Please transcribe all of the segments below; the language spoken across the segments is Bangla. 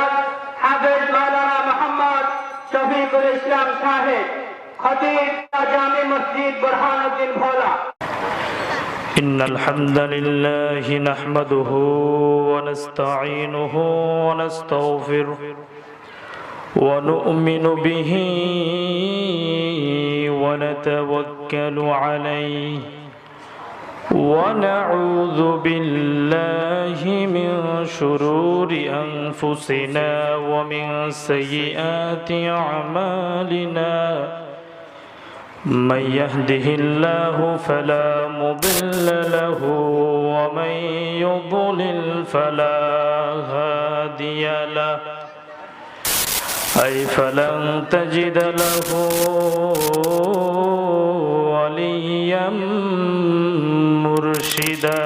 हाफिज मौलाना मोहम्मद शफीकुल इस्लाम साहिब खतीब जामे मस्जिद बुरहानुद्दीन भोला। इन्नल हम्दलिल्लाहि नहमदुहु व नस्तईनुहु व नस्तगफिरुहु व नु'मिनु बिही व नतवक्कलु अलैहि व नऊज़ु बिल्लाहि मिन शुरूरि अनफुसिना व मिन सय्यिआति अअमालिना मन यहदिहिल्लाहु फला मुदिल्ल लहु व मन युद्लिल फला हादिय लहु ऐ फलन तजिद लहु वलिय्यन मुर्शिदा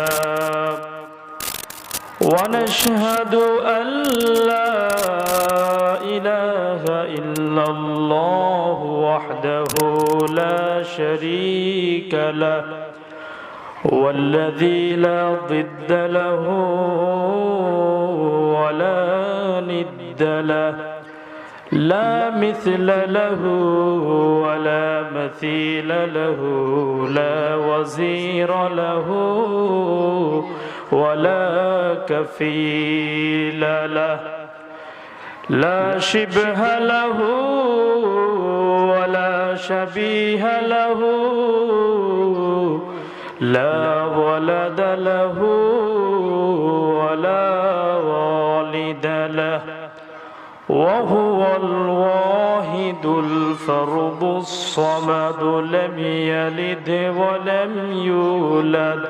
व नशहदु अल्ला इलाहा इल्लल्लाह वहदहु ला शरीक लहु वल्लज़ी ला ज़िद्द लहु व ला निद्द लहु ला मिस्ल लहु व ला मसील लहु ला वज़ीर लहु व ला कफ़ील लहु ला शिबह लहु व ला शबीह लहु ला वलद लहु व ला वालिद लहु वहुवल वाहिदुल फर्दुस समद लम यलिद व लम यूलद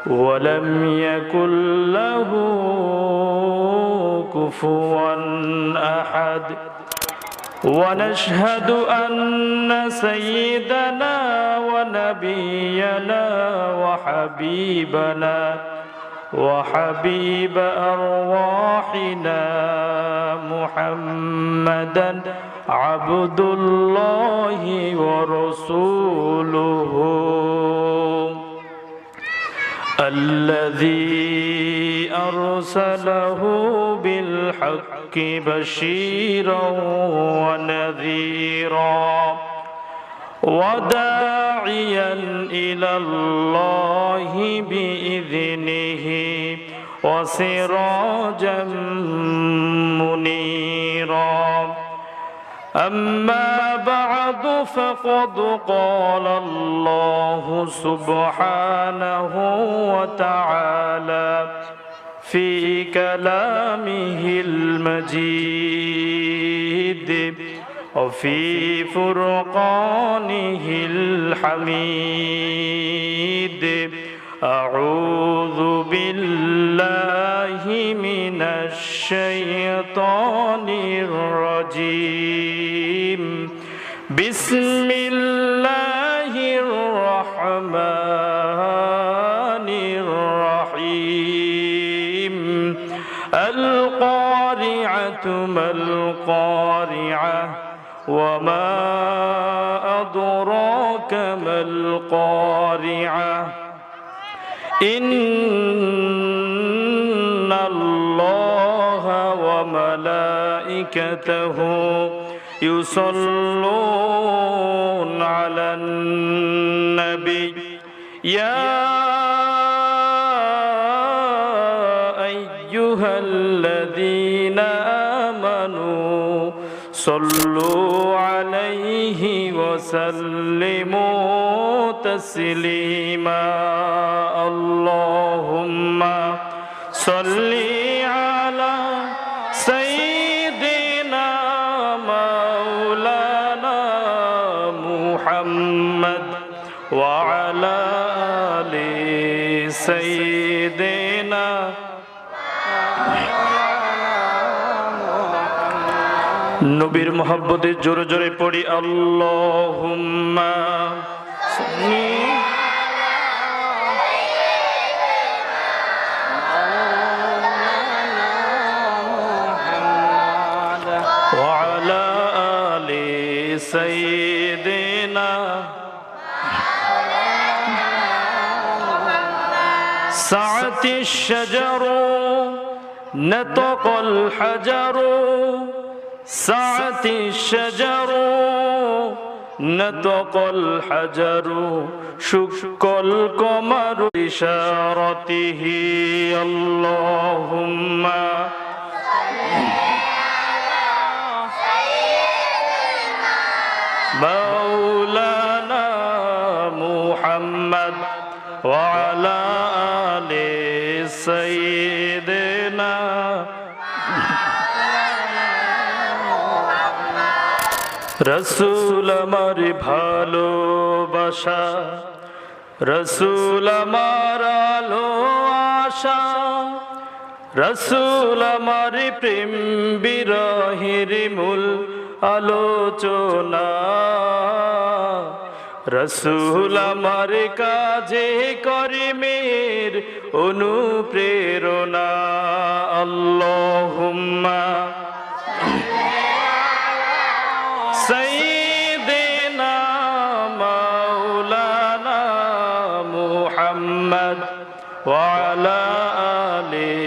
व लम यकुल लहु कुफुवन अहद व नशहदु अन्न सय्यदना व नबियना व हबीबना وحبيب أرواحنا محمدا عبد الله ورسوله الذي أرسله بالحق بشيرا ونذيرا وداعيا إلى الله بإذنه وسراجا منيرا أما بعد فقد قال الله سبحانه وتعالى في كلامه المجيد وفي فرقانه الحميد أعوذ بالله من الشيطان الرجيم بسم الله الرحمن الرحيم القارعة ما القارعة وما أدراك ما القارعة إن الله وملائكته يصلون على النبي يا أيها الذين آمنوا صلوا عليه وسلموا تسليما اللهم صل على سيدنا مولانا محمد وعلى آل سيدنا নবীর মোহাব্বতে জোরে জোরে পড়ি আল্লাহুম্মা সাল্লি ওয়া আলা আলি সাইয়্যিদিনা সাআতিশ শাজারু نطق الحجر سعت الشجر نطق الحجر شق القمر بإشارته اللهم مولانا محمد وعلى آل سيدنا রসুল আমার ভালোবাসা রসুল আমার আলো আশা রসুল আমার প্রেম বিরহের মূল আলোচনা রসুল আমার কাজে কর্মের অনুপ্রেরণা আল্লাহুম্মা سيدنا مولانا محمد وعلى آله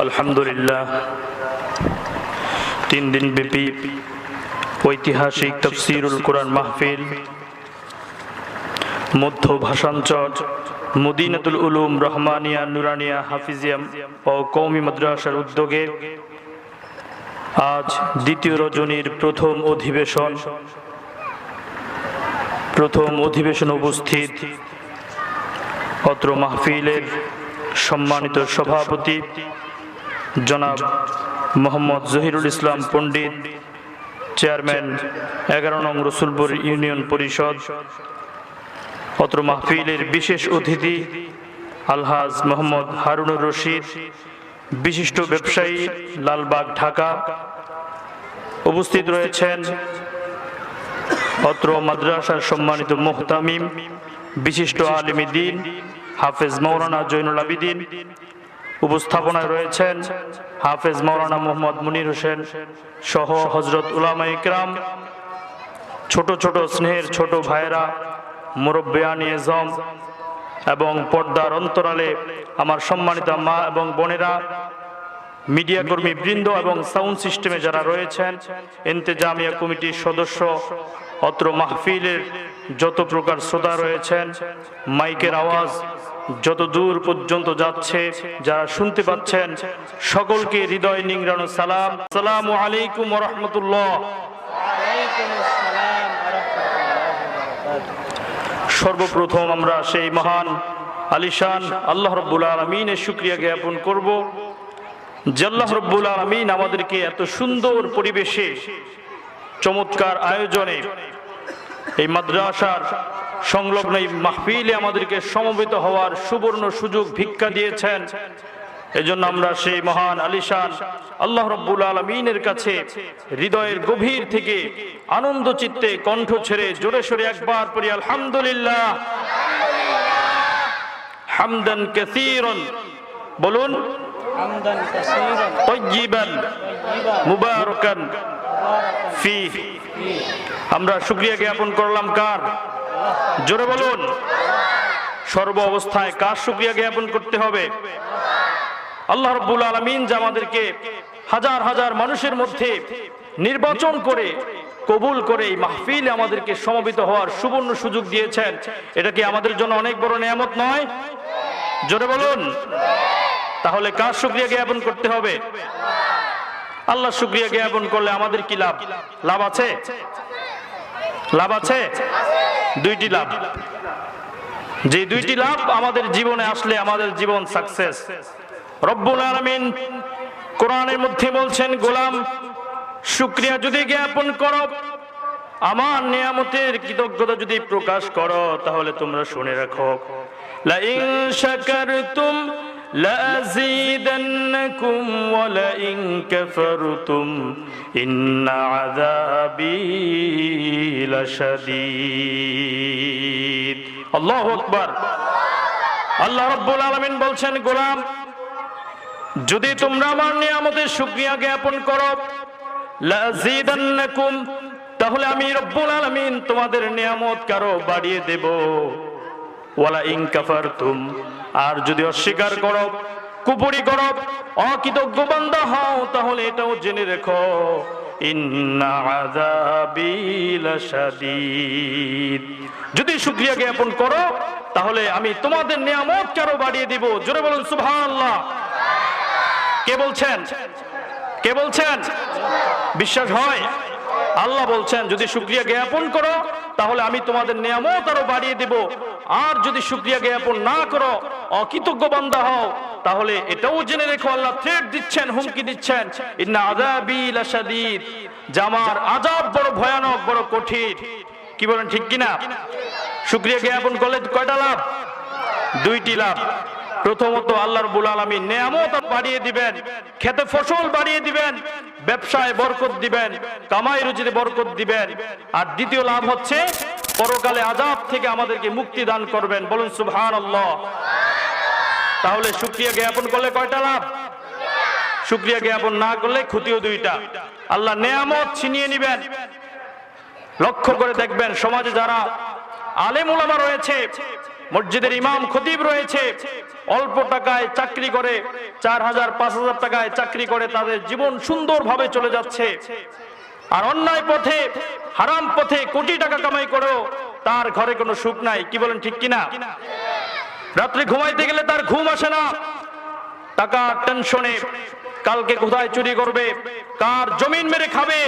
আলহামদুলিল্লাহ 3 দিন ব্যাপী ঐতিহাসিক তাফসীরুল কোরআন মাহফিল মধ্য ভাষাঞ্চল মদিনাতুল উলুম রহমানিয়া নুরানিয়া হাফিজিয়া ও কওমি মাদ্রাসার উদ্যোগে আজ দ্বিতীয় রজনীর প্রথম অধিবেশন উপস্থিত অত্র মাহফিলের সম্মানিত সভাপতি জনাব মোহাম্মদ জহিরুল ইসলাম পণ্ডিত, চেয়ারম্যান 11 নং রসুলপুর ইউনিয়ন পরিষদ, অত্র মাহফিলের বিশেষ অতিথি আলহাজ মোহাম্মদ হারুনুর রশিদ, বিশিষ্ট ব্যবসায়ী, লালবাগ, ঢাকা। উপস্থিত রয়েছেন অত্র মাদ্রাসার সম্মানিত মুহতামিম, বিশিষ্ট আলিম দ্বীন হাফেজ মাওলানা জৈনুল আবিদিন। উপস্থাপনায় রয়েছেন হাফেজ মাওলানা মোহাম্মদ মুনির হোসেন সহ হযরত উলামায়ে কেরাম, ছোট ছোট স্নেহের ছোট ভাইয়েরা, মুরব্বিয়ান এজম এবং পর্দার অন্তরালে আমার সম্মানিত মা এবং বোনেরা, মিডিয়া কর্মী বৃন্দ এবং সাউন্ড সিস্টেমে যারা রয়েছেন, ইন্তেজামিয়া কমিটির সদস্য, অত্র মাহফিলের যত প্রকার শ্রোতা রয়েছেন, মাইকের আওয়াজ যত দূর পর্যন্ত যাচ্ছে যারা শুনতে পাচ্ছেন, সকলকে হৃদয় নিংড়ানো সালাম। আসসালামু আলাইকুম ওয়া রাহমাতুল্লাহ। সর্বপ্রথম আমরা সেই মহান আলিশান আল্লাহ রাব্বুল আলামিনের শুকরিয়া জ্ঞাপন করব যে আল্লাহ রাব্বুল আলামিন আমাদেরকে এত সুন্দর পরিবেশে, চমৎকার আয়োজনে, এই মাদ্রাসার সংলগ্ন এই মাহফিলে আমাদেরকে সমবেত হওয়ার সুবর্ণ সুযোগ ভিক্ষা দিয়েছেন। এজন্য আমরা সেই মহান আলিশান আল্লাহ রাব্বুল আলামিনের কাছে হৃদয়ের গভীর থেকে আনন্দ চিত্তে কণ্ঠ ছেড়ে জোরে সোরে একবার পড়ি আলহামদুলিল্লাহ হামদান কাসীরান। বলুন হামদান কাসীরান তাইয়িবান মুবারাকান ফীহি। আমরা শুকরিয়া জ্ঞাপন করলাম কার? জোরে বলুন। সর্ব অবস্থায় কার শুকরিয়া জ্ঞাপন করতে হবে? আল্লাহ রাব্বুল আলামিন যে আমাদেরকে হাজার হাজার মানুষের মধ্যে নির্বাচন করে কবুল করে এই মাহফিলে আমাদেরকে সমবেত হওয়ার সুবর্ণ সুযোগ দিয়েছেন, এটা কি আমাদের জন্য অনেক বড় নিয়ামত নয়? জোরে বলুন। তাহলে কার শুকরিয়া জ্ঞাপন করতে হবে? আল্লাহ শুকরিয়া জ্ঞাপন করলে আমাদের কি লাভ? লাভ আছে? লাভ আছে? দুইটি লাভ। যে দুইটি লাভ আমাদের জীবনে আসলে আমাদের জীবন সাকসেস। রব্বুল আলামিন কোরআনের মধ্যে বলছেন, গোলাম শুকরিয়া যদি জ্ঞাপন করো, আমার নিয়ামতের কৃতজ্ঞতা যদি প্রকাশ করো, তাহলে তোমরা শুনে রাখো, লা ইন শাকারতুম লা আযীদান্নাকুম ওয়া লা ইন কাফারতুম ইন্না আযাবী লাশাদীদ। আল্লাহু আকবার। আল্লাহ রাব্বুল আলামিন বলছেন, গোলাম যদি তোমরা আমার নিয়ামতের শুকরিয়া জ্ঞাপন করো, লা আযীদান্নাকুম তাহলে আমি রব্বুল আলামিন তোমাদের নিয়ামত কারো বাড়িয়ে দেব। ওয়ালা ইন কাফারতুম, আর যদি অস্বীকার করো, কুফরি করো, অকৃতজ্ঞ বান্দা হও, তাহলে এটাও জেনে রেখো ইন্না আযাবি লাশাদীদ। যদি শুকরিয়া জ্ঞাপন করো তাহলে আমি তোমাদের নিয়ামত কারো বাড়িয়ে দিব। জোরে বলুন সুবহানাল্লাহ। কে বলছেন? কে বলছেন? বিশ্বাস হয়? আল্লাহ বলছেন যদি শুকরিয়া জ্ঞাপন করো তাহলে আমি তোমাদের নিয়ামত আরো বাড়িয়ে দেব, আর যদি শুকরিয়া জ্ঞাপন না করো, অকৃতজ্ঞ বান্দা হও, তাহলে এটাও জেনে রেখো আল্লাহ থ্রেট দিচ্ছেন, হুমকি দিচ্ছেন, ইন্না আযাবি লাশাদীদ, যে আমার আযাব বড় ভয়ানক, বড় কঠিন। কি বলেন, ঠিক কিনা? শুকরিয়া জ্ঞাপন করলে কয়টা লাভ? দুইটি লাভ। প্রথমত আল্লাহ রাব্বুল আলামিন নিয়ামত বাড়িয়ে দিবেন, খেতে ফসল বাড়িয়ে দিবেন, ব্যবসায় বরকত দিবেন, কামাই রুজিতে বরকত দিবেন। আর দ্বিতীয় লাভ হচ্ছে পরকালে আযাব থেকে আমাদেরকে মুক্তি দান করবেন। বলুন সুবহানাল্লাহ। তাহলে শুকরিয়া জ্ঞাপন করলে কয়টা লাভ? শুকরিয়া জ্ঞাপন না করলে ক্ষতিও দুইটা। আল্লাহ নিয়ামত ছিনিয়ে নিবেন। লক্ষ্য করে দেখবেন সমাজে যারা আলেম উলামা রয়েছে, মসজিদের ইমাম খতিব রয়েছে, অল্প টাকায় চাকরি করে, 4000 5000 টাকায় চাকরি করে তাদের জীবন সুন্দরভাবে চলে যাচ্ছে। আর অন্যায় পথে, হারাম পথে কোটি টাকা কামাই করেও তার ঘরে কোনো সুখ নাই। কি বলেন, ঠিক কিনা? রাত্রে ঘুমাইতে গেলে তার ঘুম আসে না, টাকা টেনশনে, কালকে কোথায় চুরি করবে, কার জমিন মেরে খাবে,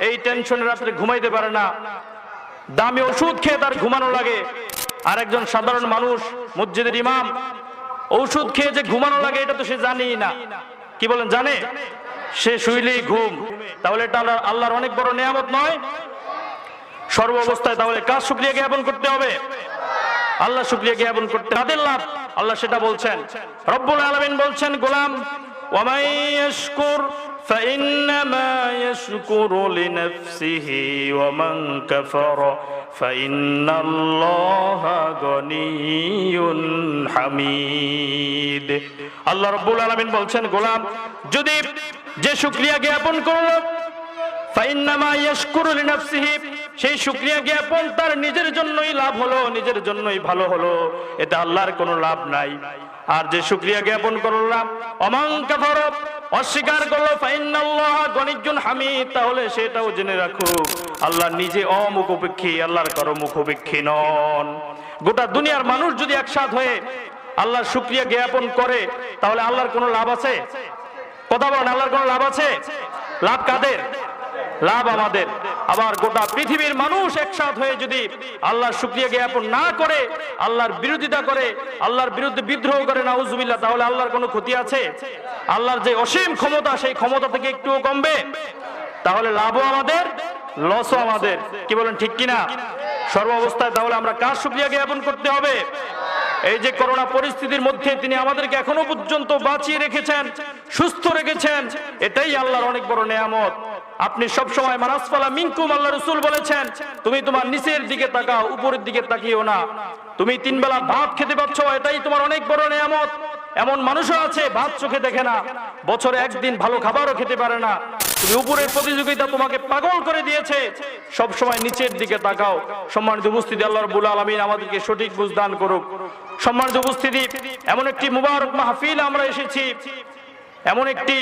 এই টেনশনে রাত্রে ঘুমাইতে পারে না। দামি ওষুধ খেয়ে তার ঘুমানো লাগে। আর একজন সাধারণ মানুষ, মসজিদের ইমাম, ঔষধ খেয়ে যে ঘুমানো লাগে এটা তো সে জানেই না। কি বলেন, জানে? সে শুইলেই ঘুম। তাহলে এটা আল্লাহর অনেক বড় নিয়ামত নয়? সর্ব অবস্থায় তাহলে কার শুকরিয়া জ্ঞাপন করতে হবে? আল্লাহ শুকরিয়া জ্ঞাপন করতে। কাদের লাভ আল্লাহ সেটা বলছেন। রব্বুল আলামিন বলছেন, গোলাম ওয়া মান ইয়াশকুর ফাইন্নামা ইয়াশকুরু লিনাফসিহি ওয়া মান কাফারা ফাইন্নাল্লাহা গনিয়্যুন হামিদ। আল্লাহ রাব্বুল আলামিন বলছেন, গোলাম যদি যে শুকরিয়া জ্ঞাপন করলো, ফাইন্নামা ইয়াশকুরু লিনাফসিহি, সেই শুকরিয়া জ্ঞাপন তার নিজের জন্যই লাভ হলো, নিজের জন্যই ভালো হলো, এটা আল্লাহর কোনো লাভ নাই। আর যে শুকরিয়া জ্ঞাপন করলাম, ওমান কাফারা, অস্বীকার করলো, ফাইন্নাল্লাহা গনিয়্যুন হামিদ, তাহলে সেটাও জেনে রাখো আল্লাহ নিজে অমুখাপেক্ষী, আল্লাহর কারো মুখাপেক্ষী নন। গোটা দুনিয়ার মানুষ যদি একসাথ হয়ে আল্লাহর শুকরিয়া জ্ঞাপন করে তাহলে আল্লাহর কোনো লাভ আছে? কথা বলেন, আল্লাহর কোনো লাভ আছে? লাভ কাদের? লাভ আমাদের। আবার গোটা পৃথিবীর মানুষ একসাথ হয়ে যদি আল্লাহর শুকরিয়া জ্ঞাপন না করে, আল্লাহর বিরোধিতা করে, আল্লাহর বিরুদ্ধে বিদ্রোহ করে, নাউজুবিল্লাহ, তাহলে আল্লাহর কোনো ক্ষতি আছে? আল্লাহর যে অসীম ক্ষমতা, সেই ক্ষমতা থেকে একটুও কমবে? তাহলে লাভও আমাদের, লসও আমাদের। কি বলেন, ঠিক কিনা? সর্ব অবস্থায় তাহলে আমরা কার শুকরিয়া জ্ঞাপন করতে হবে? এই যে করোনা পরিস্থিতির মধ্যে তিনি আমাদেরকে এখনো পর্যন্ত বাঁচিয়ে রেখেছেন, সুস্থ রেখেছেন, এটাই আল্লাহর অনেক বড় নিয়ামত। আপনি সব সময় মানাসফালা মিনকুম, আল্লাহ রাসূল বলেছেন, তুমি তোমার নিচের দিকে তাকাও, উপরের দিকে তাকিও না। তুমি 3 বেলা ভাত খেতে পাচ্ছ, এটাই তোমার অনেক বড় নিয়ামত। এমন মানুষও আছে ভাত চোখে দেখে না, বছরে একদিন ভালো খাবারও খেতে পারে না। তুমি উপরের প্রতিযোগিতা তোমাকে পাগল করে দিয়েছে, সব সময় নিচের দিকে তাকাও। সম্মানিত উপস্থিতি, আল্লাহ রাব্বুল আলামিন আমাদেরকে সঠিক বুঝ দান করুক। সম্মানিত উপস্থিতি, এমন একটি মুবারক মাহফিল আমরা এসেছি, এমন একটি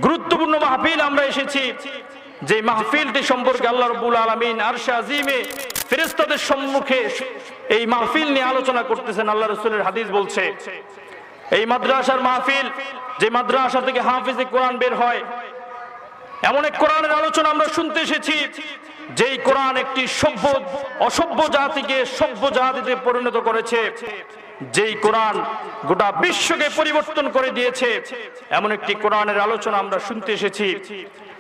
গুরুত্বপূর্ণ মাহফিল আমরা এসেছি, যে মাহফিলটি সম্পর্কে আল্লাহ রাব্বুল আলামিন আরশে আজিমে ফেরেশতাদের সম্মুখে এই মাহফিল নিয়ে আলোচনা করতেছেন। আল্লাহ রাসূলের হাদিস বলছে, এই মাদ্রাসার মাহফিল, যে মাদ্রাসা থেকে হাফেজে কোরআন বের হয়, এমন এক কোরআনের আলোচনা আমরা শুনতে এসেছি, যেই কোরআন একটি সভ্য অসভ্য জাতিকে সভ্য জাতিতে পরিণত করেছে, যেই কোরআন গোটা বিশ্বকে পরিবর্তন করে দিয়েছে, এমন একটি কোরআনের আলোচনা আমরা শুনতে এসেছি।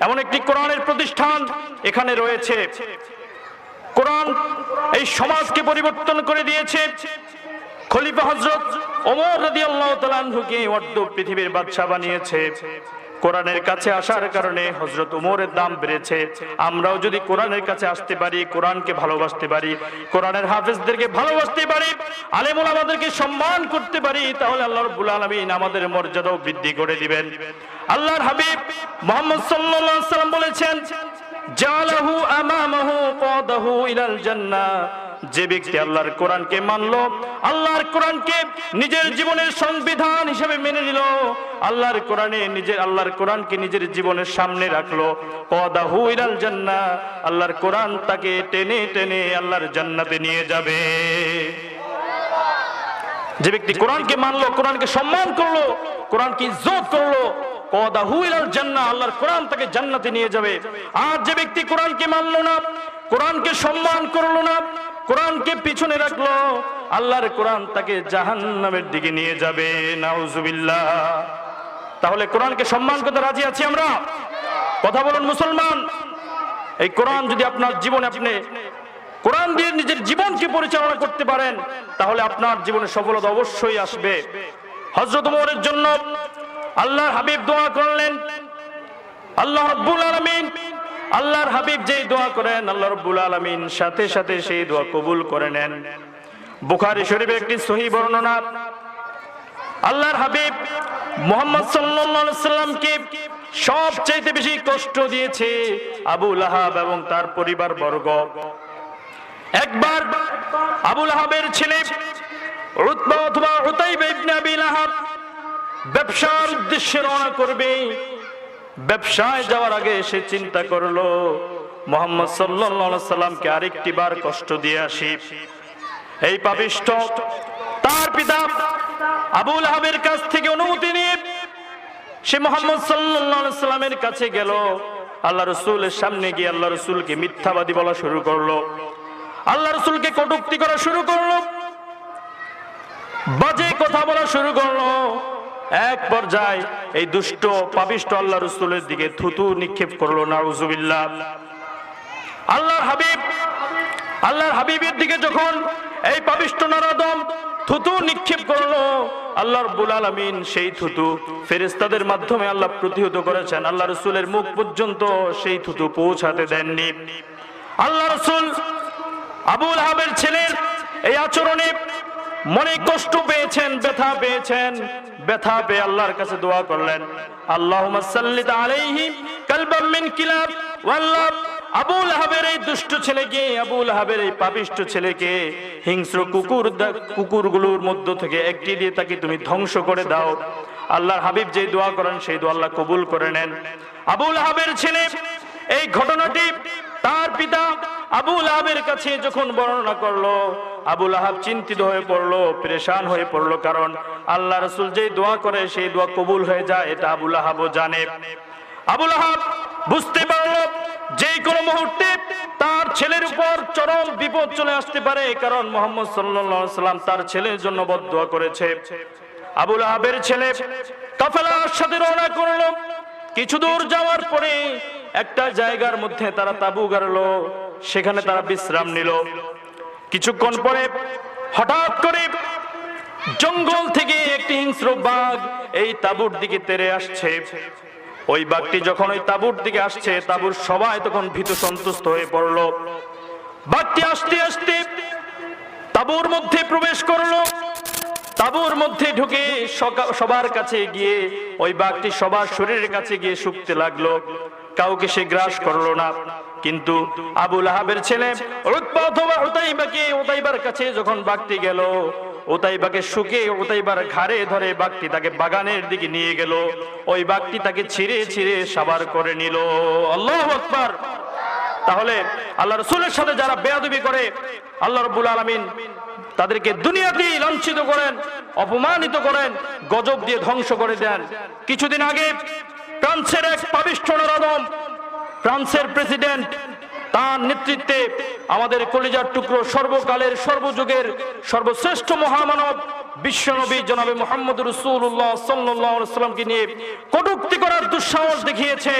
এমন একটি কোরআনের প্রতিষ্ঠান এখানে রয়েছে। কোরআন এই সমাজকে পরিবর্তন করে দিয়েছে। খলিফা হযরত ওমর রাদিয়াল্লাহু তাআলা আনহুকে অর্ধ পৃথিবীর বাদশা বানিয়েছে। কোরআনের কাছে আসার কারণে হযরত ওমরের দাম বেড়েছে। আমরাও যদি কোরআনের কাছে আসতে পারি, কোরআনকে ভালোবাসতে পারি, কোরআনের হাফেজদেরকে ভালোবাসতে পারি, আলেম ওলামাদেরকে সম্মান করতে পারি, তাহলে আল্লাহ রাব্বুল আলামিন আমাদের মর্যাদাও বৃদ্ধি করে দিবেন। আল্লাহর হাবিব মুহাম্মদ সাল্লাল্লাহু আলাইহি ওয়াসাল্লাম বলেছেন, জালাহু আমামাহু কাদাহু ইলাল জান্নাহ। যে ব্যক্তি আল্লাহর কোরআনকে মানলো, আল্লাহর কোরআনকে নিজের জীবনের সংবিধান হিসেবে মেনে নিল, আল্লাহর কোরআনকে নিজের জীবনের সামনে রাখলো, কাদাহু ইলাল জান্নাহ, আল্লাহর কোরআন তাকে টেনে টেনে আল্লাহর জান্নাতে নিয়ে যাবে। যে ব্যক্তি কোরআনকে মানলো, কোরআনকে সম্মান করলো, কোরআনকে ইজ্জত করলো, কাদাহু ইলাল জান্নাহ, আল্লাহর কোরআন তাকে জান্নাতে নিয়ে যাবে। আর যে ব্যক্তি কোরআনকে মানলো না, কোরআনকে সম্মান করলো না, কোরআনকে পিছনে রাখলো, আল্লাহর কোরআন তাকে জাহান্নামের দিকে নিয়ে যাবে। নাউজুবিল্লাহ। তাহলে কোরআনকে সম্মান করতে রাজি আছি আমরা? কথা বলুন মুসলমান। এই কোরআন যদি আপনার জীবনে, আপনি কোরআন দিয়ে নিজের জীবনকে পরিচালনা করতে পারেন, তাহলে আপনার জীবনে সফলতা অবশ্যই আসবে। হযরত ওমরের জন্য আল্লাহর হাবিব দোয়া করলেন, আল্লাহ রাব্বুল আলামিন, আল্লাহর হাবিব যেই দোয়া করেন, আল্লাহ রাব্বুল আলামিন সাথে সাথে সেই দোয়া কবুল করে নেন। বুখারী শরীফে একটি সহিহ বর্ণনা, আল্লাহর হাবিব মুহাম্মদ সাল্লাল্লাহু আলাইহি সাল্লামকে সবচেয়ে বেশি কষ্ট দিয়েছে আবু লাহাব এবং তার পরিবার বর্গ। একবার আবু লাহাবের ছেলে উতবা অথবা উতাইবা ইবনে আবি লাহাব ব্যবসার উদ্দেশ্যে রওনা করবে। ব্যবসায় যাওয়ার আগে সে চিন্তা করলো, মুহাম্মদ সাল্লাল্লাহু আলাইহি সাল্লামকে আরেকটি বার কষ্ট দিয়ে আসি। এই পাপিষ্ঠ তার পিতা আবু লাহাবের কাছ থেকে অনুমতি নিয়ে সে মুহাম্মদ সাল্লাল্লাহু আলাইহি সাল্লামের কাছে গেল। আল্লাহ রাসূলের সামনে গিয়ে আল্লাহ রাসূলকে মিথ্যাবাদী বলা শুরু করলো, আল্লাহ রাসূলকে কটূক্তি করা শুরু করলো, বাজে কথা বলা শুরু করলো। এক পর্যায়ে এই দুষ্ট পাপিষ্ঠ আল্লাহ রাসূলের দিকে থুতু নিক্ষেপ করলো। নাউজুবিল্লাহ। আল্লাহর হাবিবের দিকে যখন এই পাপিষ্ঠ নরাদম থুতু নিক্ষেপ করলো, আল্লাহ রাব্বুল আলামিন সেই থুতু ফেরেশতাদের মাধ্যমে আল্লাহ প্রতিহত করেছেন। আল্লাহ রাসূলের মুখ পর্যন্ত সেই থুতু পৌঁছাতে দেননি। আল্লাহ রাসূল আবু লাহাবের ছেলের এই আচরণে মনে কষ্ট পেয়েছেন, ব্যথা পেয়েছেন। ব্যথা পেয়ে আল্লাহর কাছে দোয়া করলেন, আল্লাহুম্মা সাল্লিত আলাইহি কালবাম মিন কিলাব। আল্লাহ আবু লাহাবের এই দুষ্ট ছেলেকে, আবু লাহাবের এই পাপিষ্ঠ ছেলেকে হিংস্র কুকুরগুলোর মধ্য থেকে একটি দিয়ে তাকে তুমি ধ্বংস করে দাও। আল্লাহর হাবিব যে দোয়া করেন সেই দোয়া আল্লাহ কবুল করে নেন। আবু লাহাবের ছেলে এই ঘটনাটি তার পিতা আবু লাহাবের কাছে যখন বর্ণনা করলো, আবু লাহাব চিন্তিত হয়ে পড়লো, পেরেশান হয়ে পড়লো, কারণ আল্লাহ রাসূল যে দোয়া করে সেই দোয়া কবুল হয়ে যায়, এটা আবু লাহাবও জানে। আবু লাহাব বুঝতে পারলো যে কোনো মুহূর্তে তার ছেলের উপর চরম বিপদ চলে আসতে পারে, কারণ মুহাম্মদ সাল্লাল্লাহু আলাইহি সাল্লাম তার ছেলের জন্য বদদোয়া করেছে। আবু লাহাবের ছেলে কাফেলার সাথে রওনা করলো। কিছু দূর যাওয়ার পরে একটা জায়গার মধ্যে তারা তাঁবু গাড়লো, সেখানে তারা বিশ্রাম নিল। কিছুক্ষণ পরে হঠাৎ করে জঙ্গল থেকে একটি হিংস্র বাঘ এই তাঁবুর দিকে তেড়ে আসছে। ওই বাঘটি যখন ওই তাঁবুর দিকে আসছে, তাঁবুর সবাই তখন ভীত সন্ত্রস্ত হয়ে পড়লো। বাঘটি আস্তে আস্তে তাঁবুর মধ্যে প্রবেশ করলো। তাঁবুর মধ্যে ঢুকে সবার কাছে গিয়ে ওই বাঘটি সবার শরীরের কাছে গিয়ে শুকতে লাগলো। কাউকে সে গ্রাস করলো না, কিন্তু আবু লাহাবের ছেলে উতবা অথবা উতাইবার কাছে যখন বাঘটি গেল, উতাইবাকে শুকে উতাইবার ঘাড়ে ধরে বাঘটি তাকে বাগানের দিকে নিয়ে গেল। ওই বাঘটি তাকে ছিঁড়ে ছিঁড়ে সাবার করে নিল। আল্লাহু আকবার। তাহলে আল্লাহ রাসূলের সাথে যারা বেয়াদবি করে, আল্লাহ রাব্বুল আলামিন তাদেরকে দুনিয়াতেই লাঞ্ছিত করেন, অপমানিত করেন, গজব দিয়ে ধ্বংস করে দেন। কিছুদিন আগে ফ্রান্সের এক পাপিষ্ঠ নরাধম, ফ্রান্সের প্রেসিডেন্ট, তার নেতৃত্বে আমাদের কলিজার টুকরো, সর্বকালের সর্বযুগের সর্বশ্রেষ্ঠ মহামানব বিশ্বনবী জনাবে মুহাম্মদ রাসূলুল্লাহ সাল্লাল্লাহু আলাইহি ওয়াসাল্লামকে নিয়ে কটূক্তি করার দুঃসাহস দেখিয়েছে।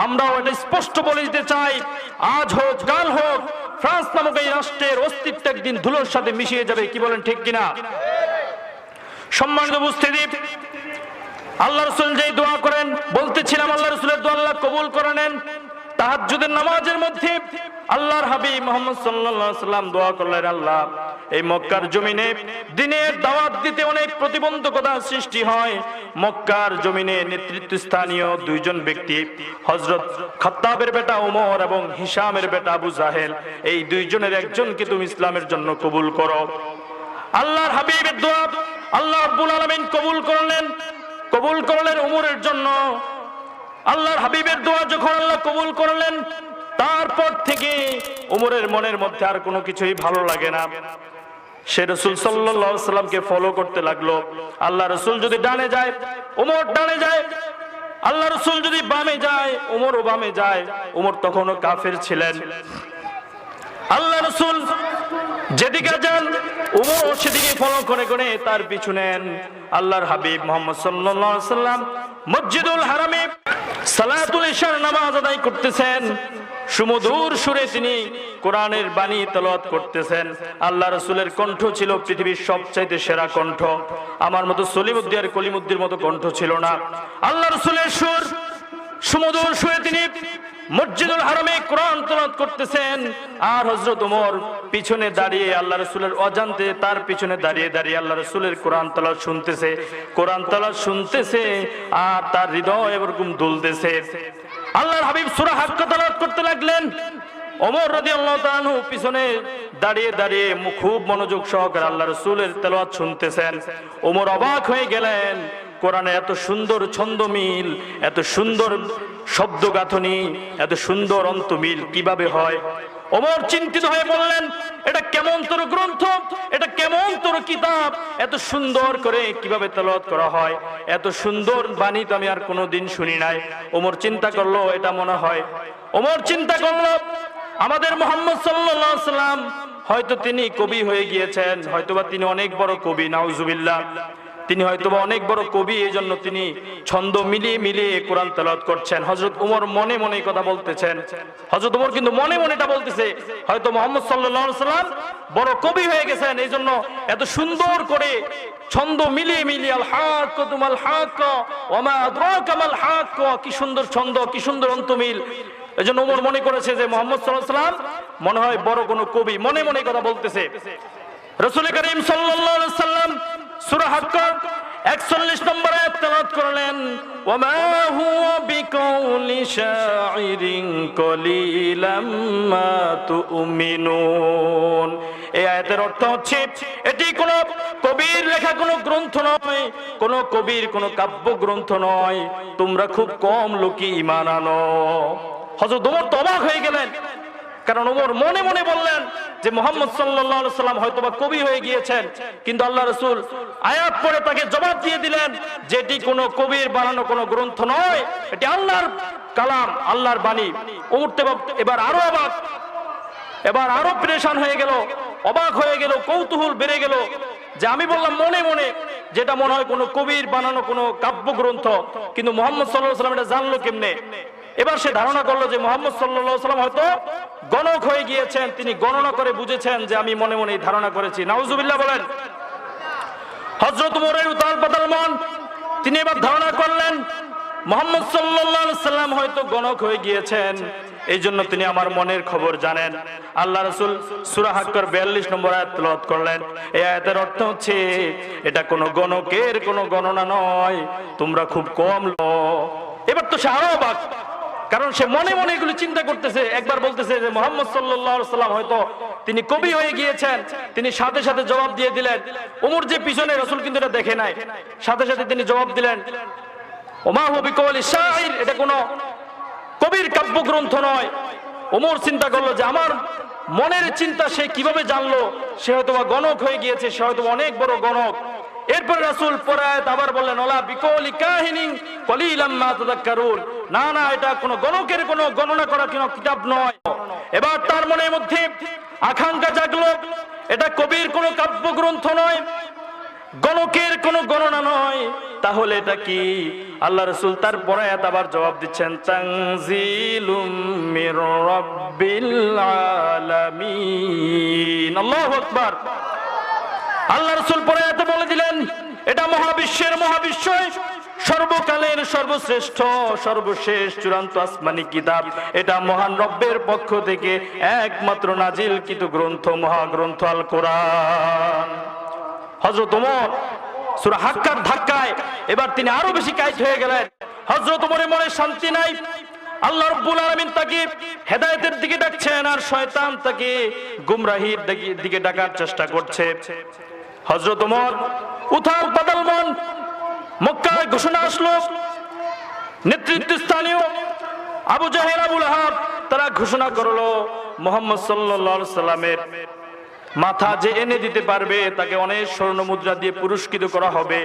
আমরাও এটা স্পষ্ট বলে দিতে চাই, আজ হোক কাল হোক ফ্রান্স নামক এই রাষ্ট্রের অস্তিত্ব একদিন ধুলোর সাথে মিশিয়ে যাবে। কি বলেন, ঠিক কিনা? সম্মানিত উপস্থিতি, আল্লাহ রাসূল যে দোয়া করেন, বলতেছিলাম আল্লাহ রাসূলের দোয়া আল্লাহ কবুল করে নেন। তাহাজ্জুদের নামাজের মধ্যে আল্লাহর হাবিব মুহাম্মদ সাল্লাল্লাহু আলাইহি ওয়াসাল্লাম দোয়া করলেন, আল্লাহ এই মক্কার জমিনে দ্বীনের দাওয়াত দিতে অনেক প্রতিবন্ধকতা সৃষ্টি হয়। মক্কার জমিনে নেতৃত্বস্থানীয় দুইজন ব্যক্তি, হযরত খাত্তাবের বেটা ওমর এবং হিশামের বেটা আবু জাহেল, এই দুইজনের একজনকে তুমি ইসলামের জন্য কবুল করো। আল্লাহর হাবিবের দোয়া আল্লাহ রাব্বুল আলামিন কবুল করলেন ওমরের জন্য। আল্লাহর হাবিবের দোয়া যখন আল্লাহ কবুল করলেন, তারপর থেকে ওমরের মনের মধ্যে আর কোনো কিছুই ভালো লাগে না। সে রাসূল সাল্লাল্লাহু আলাইহি সাল্লামকে ফলো করতে লাগলো। আল্লাহ রাসূল যদি ডানে যায়, ওমর ডানে যায়। আল্লাহ রাসূল যদি বামে যায়, ওমরও বামে যায়। ওমর তখনও কাফের ছিলেন। আল্লাহ রাসূল যেদিকে যান, ওমরও সেদিকে ফলো করে করে তার পিছু নেন। আল্লাহর হাবিব মুহাম্মদ সাল্লাল্লাহু আলাইহি সাল্লাম মসজিদুল হারামে সালাতুল ইশার নামাজ আদায় করতেছেন। সুমধুর সুরে তিনি কোরআনের বাণী তেলাওয়াত করতেছেন। আল্লাহ রাসূলের কণ্ঠ ছিল পৃথিবীর সবচাইতে সেরা কণ্ঠ। আমার মতো সলিমুদ্দিন আর কলিমুদ্দির মতো কণ্ঠ ছিল না। আল্লাহ রাসূলের সুর, সুমধুর সুরে তিনি মসজিদুল হারামে কোরআন তেলাওয়াত করতেছেন। আর হযরত ওমর পিছনে দাঁড়িয়ে আল্লাহ রাসূলের অজান্তে তার পিছনে দাঁড়িয়ে দাঁড়িয়ে আল্লাহ রাসূলের কোরআন তেলাওয়াত শুনতেছে আর তার হৃদয় এরকম দুলতেছে। আল্লাহর হাবিব সূরা হাক্কা তেলাওয়াত করতে লাগলেন। ওমর রাদিয়াল্লাহু তাআলা আনহু পিছনে দাঁড়িয়ে দাঁড়িয়ে খুব মনোযোগ সহকারে আল্লাহ রাসূলের তেলাওয়াত শুনতেছেন। ওমর অবাক হয়ে গেলেন, কোরআনে এত সুন্দর ছন্দমিল, এত সুন্দর শব্দ গাঁথনি, এত সুন্দর অন্তমিল কিভাবে হয়? ওমর চিন্তিত হয়ে বললেন, এটা কেমন তোর গ্রন্থ, এটা কেমন তোর কিতাব, এত সুন্দর করে কিভাবে তেলাওয়াত করা হয়? এত সুন্দর বাণী তো আমি আর কোনোদিন শুনি নাই। ওমর চিন্তা করলো, এটা মনে হয়, ওমর চিন্তা করলো আমাদের মুহাম্মদ সাল্লাল্লাহু আলাইহি সাল্লাম হয়তো তিনি কবি হয়ে গিয়েছেন, হয়তোবা তিনি অনেক বড় কবি, নাউজুবিল্লাহ। তিনি হয়তোবা অনেক বড় কবি, এই জন্য তিনি ছন্দ মিলিয়ে মিলিয়ে কোরআন তেলাওয়াত করছেন। হযরত ওমর মনে মনে কথা বলতেছেন। হযরত ওমর কিন্তু মনে মনে এটা বলতেছে, হয়তো মুহাম্মদ সাল্লাল্লাহু আলাইহি সাল্লাম বড় কবি হয়ে গেছেন, এই জন্য এত সুন্দর করে ছন্দ মিলিয়ে মিলিয়ে আল হাক্কা তুমাল হাক্কা ওয়া মা আদরাকা মাল হাক্কা, কি সুন্দর ছন্দ, কি সুন্দর অন্তমিল। এই জন্য ওমর মনে করেছে যে মুহাম্মদ সাল্লাল্লাহু আলাইহি সাল্লাম মনে হয় বড় কোনো কবি, মনে মনে কথা বলতেছে। রাসূল করিম সাল্লাল্লাহু আলাইহি সাল্লাম সূরা হাক্কা 41 নম্বর আয়াত তেলাওয়াত করলেন, ওয়া মা হুয়া বিকাউলি শাইরিন কলিলাম মা তুমিনুন। এই আয়াতের অর্থ হচ্ছে, এটি কোন কবির লেখা কোনো গ্রন্থ নয়, কোন কবির কোনো কাব্য গ্রন্থ নয়, তোমরা খুব কম লোকই ঈমান আনো। হযরত ওমর তো অবাক হয়ে গেলেন, কারণ ওমর মনে মনে বললেন যে মুহাম্মদ সাল্লাল্লাহু আলাইহি সাল্লাম হয়তোবা কবি হয়ে গিয়েছেন, কিন্তু আল্লাহ রাসূল আয়াত পড়ে তাকে জবাব দিয়ে দিলেন যে এটি কোনো কবির বানানো কোনো গ্রন্থ নয়, এটি আল্লাহর কালাম, আল্লাহর বাণী। ওমর এবার আরো অবাক, এবার আরো পরেশান হয়ে গেল, অবাক হয়ে গেল, কৌতূহল বেড়ে গেল যে আমি বললাম মনে মনে যেটা মনে হয় কোনো কবির বানানো কোনো কাব্য গ্রন্থ, কিন্তু মুহাম্মদ সাল্লাল্লাহু আলাইহি সাল্লাম এটা জানলো কেমনে? এবার সে ধারণা করলো যে মুহাম্মদ সাল্লাল্লাহু আলাইহি সাল্লাম হয়তো গণক হয়ে গিয়েছেন, তিনি গণনা করে বুঝেছেন যে আমি মনে মনে ধারণা করেছি। নাউজুবিল্লাহ বলেন। হযরত ওমরের উতাল পাতাল মন, তিনি এবার ধারণা করলেন মুহাম্মদ সাল্লাল্লাহু আলাইহি সাল্লাম হয়তো গণক হয়ে গিয়েছেন, এই জন্য তিনি আমার মনের খবর জানেন। আল্লাহ রাসূল সূরা হাক্কার 42 নম্বর আয়াত তেলাওয়াত করলেন। এই আয়াতের অর্থ হচ্ছে, এটা কোনো গণকের কোনো গণনা নয়, তোমরা খুব কম লোক। এবার তো সে আরো অবাক, কারণ সে মনে মনে এগুলো চিন্তা করতেছে। একবার বলতেছে যে মুহাম্মদ সাল্লাল্লাহু আলাইহি সাল্লাম হয়তো তিনি কবি হয়ে গিয়েছেন, তিনি সাথে সাথে জবাব দিয়ে দিলেন। ওমর যে পিছনে, রাসূল কিন্তু এটা দেখে নাই, সাথে সাথে তিনি জবাব দিলেন, ওমা হুয়া বিকাউলি শাইর, এটা কোনো কবির কাব্য গ্রন্থ নয়। ওমর চিন্তা করলো যে আমার মনের চিন্তা সে কিভাবে জানলো? সে হয়তো গণক হয়ে গিয়েছে, সে হয়তো অনেক বড় গণক। এরপর রাসূল পরে আবার বললেন, ওলা বিকাউলি কাহিনী কলিলাম মা তাযাক্কারুন, না না, এটা কোনো গণকের কোনো গণনা করা কোনো কিতাব নয়। এবার তার মনের মধ্যে আকাঙ্ক্ষা জাগলো, এটা কবির কোনো কাব্য গ্রন্থ নয়, গণকের কোনো গণনা নয়, তাহলে এটা কি? আল্লাহ রাসূল তার পরে আবার জবাব দিচ্ছেন, তানজিলুম মির রাব্বিল আলামিন। আল্লাহু আকবার। আল্লাহ রাসূল পরে বলে দিলেন, এটা মহাবিশ্বের মহাবিশ্বয় সর্বকালের সর্বশ্রেষ্ঠ সর্বশেষ চূড়ান্ত আসমানি কিতাব, এটা মহান রব্বের পক্ষ থেকে একমাত্র নাজিলকৃত গ্রন্থ, মহাগ্রন্থ আল কোরআন। হযরত ওমর সূরা হাক্কার ধাক্কায় এবার তিনি আরো বেশি কাইট হয়ে গেলেন। হযরত ওমরের মনে শান্তি নাই। আল্লাহ রাব্বুল আলামিন তাকে হেদায়েতের দিকে ডাকছেন, আর শয়তান তাকে গুমরাহির দিকে ডাকার চেষ্টা করছে। হযরত ওমর উথাল পাতাল মন, মক্কায় ঘোষণা আসলো, নেতৃত্বস্থানীয় আবু জাহেল, আবু লাহাব তারা ঘোষণা করলো মুহাম্মদ সাল্লাল্লাহু আলাইহি সাল্লামের মাথা যে এনে দিতে পারবে তাকে অনেক স্বর্ণ মুদ্রা দিয়ে পুরস্কৃত করা হবে,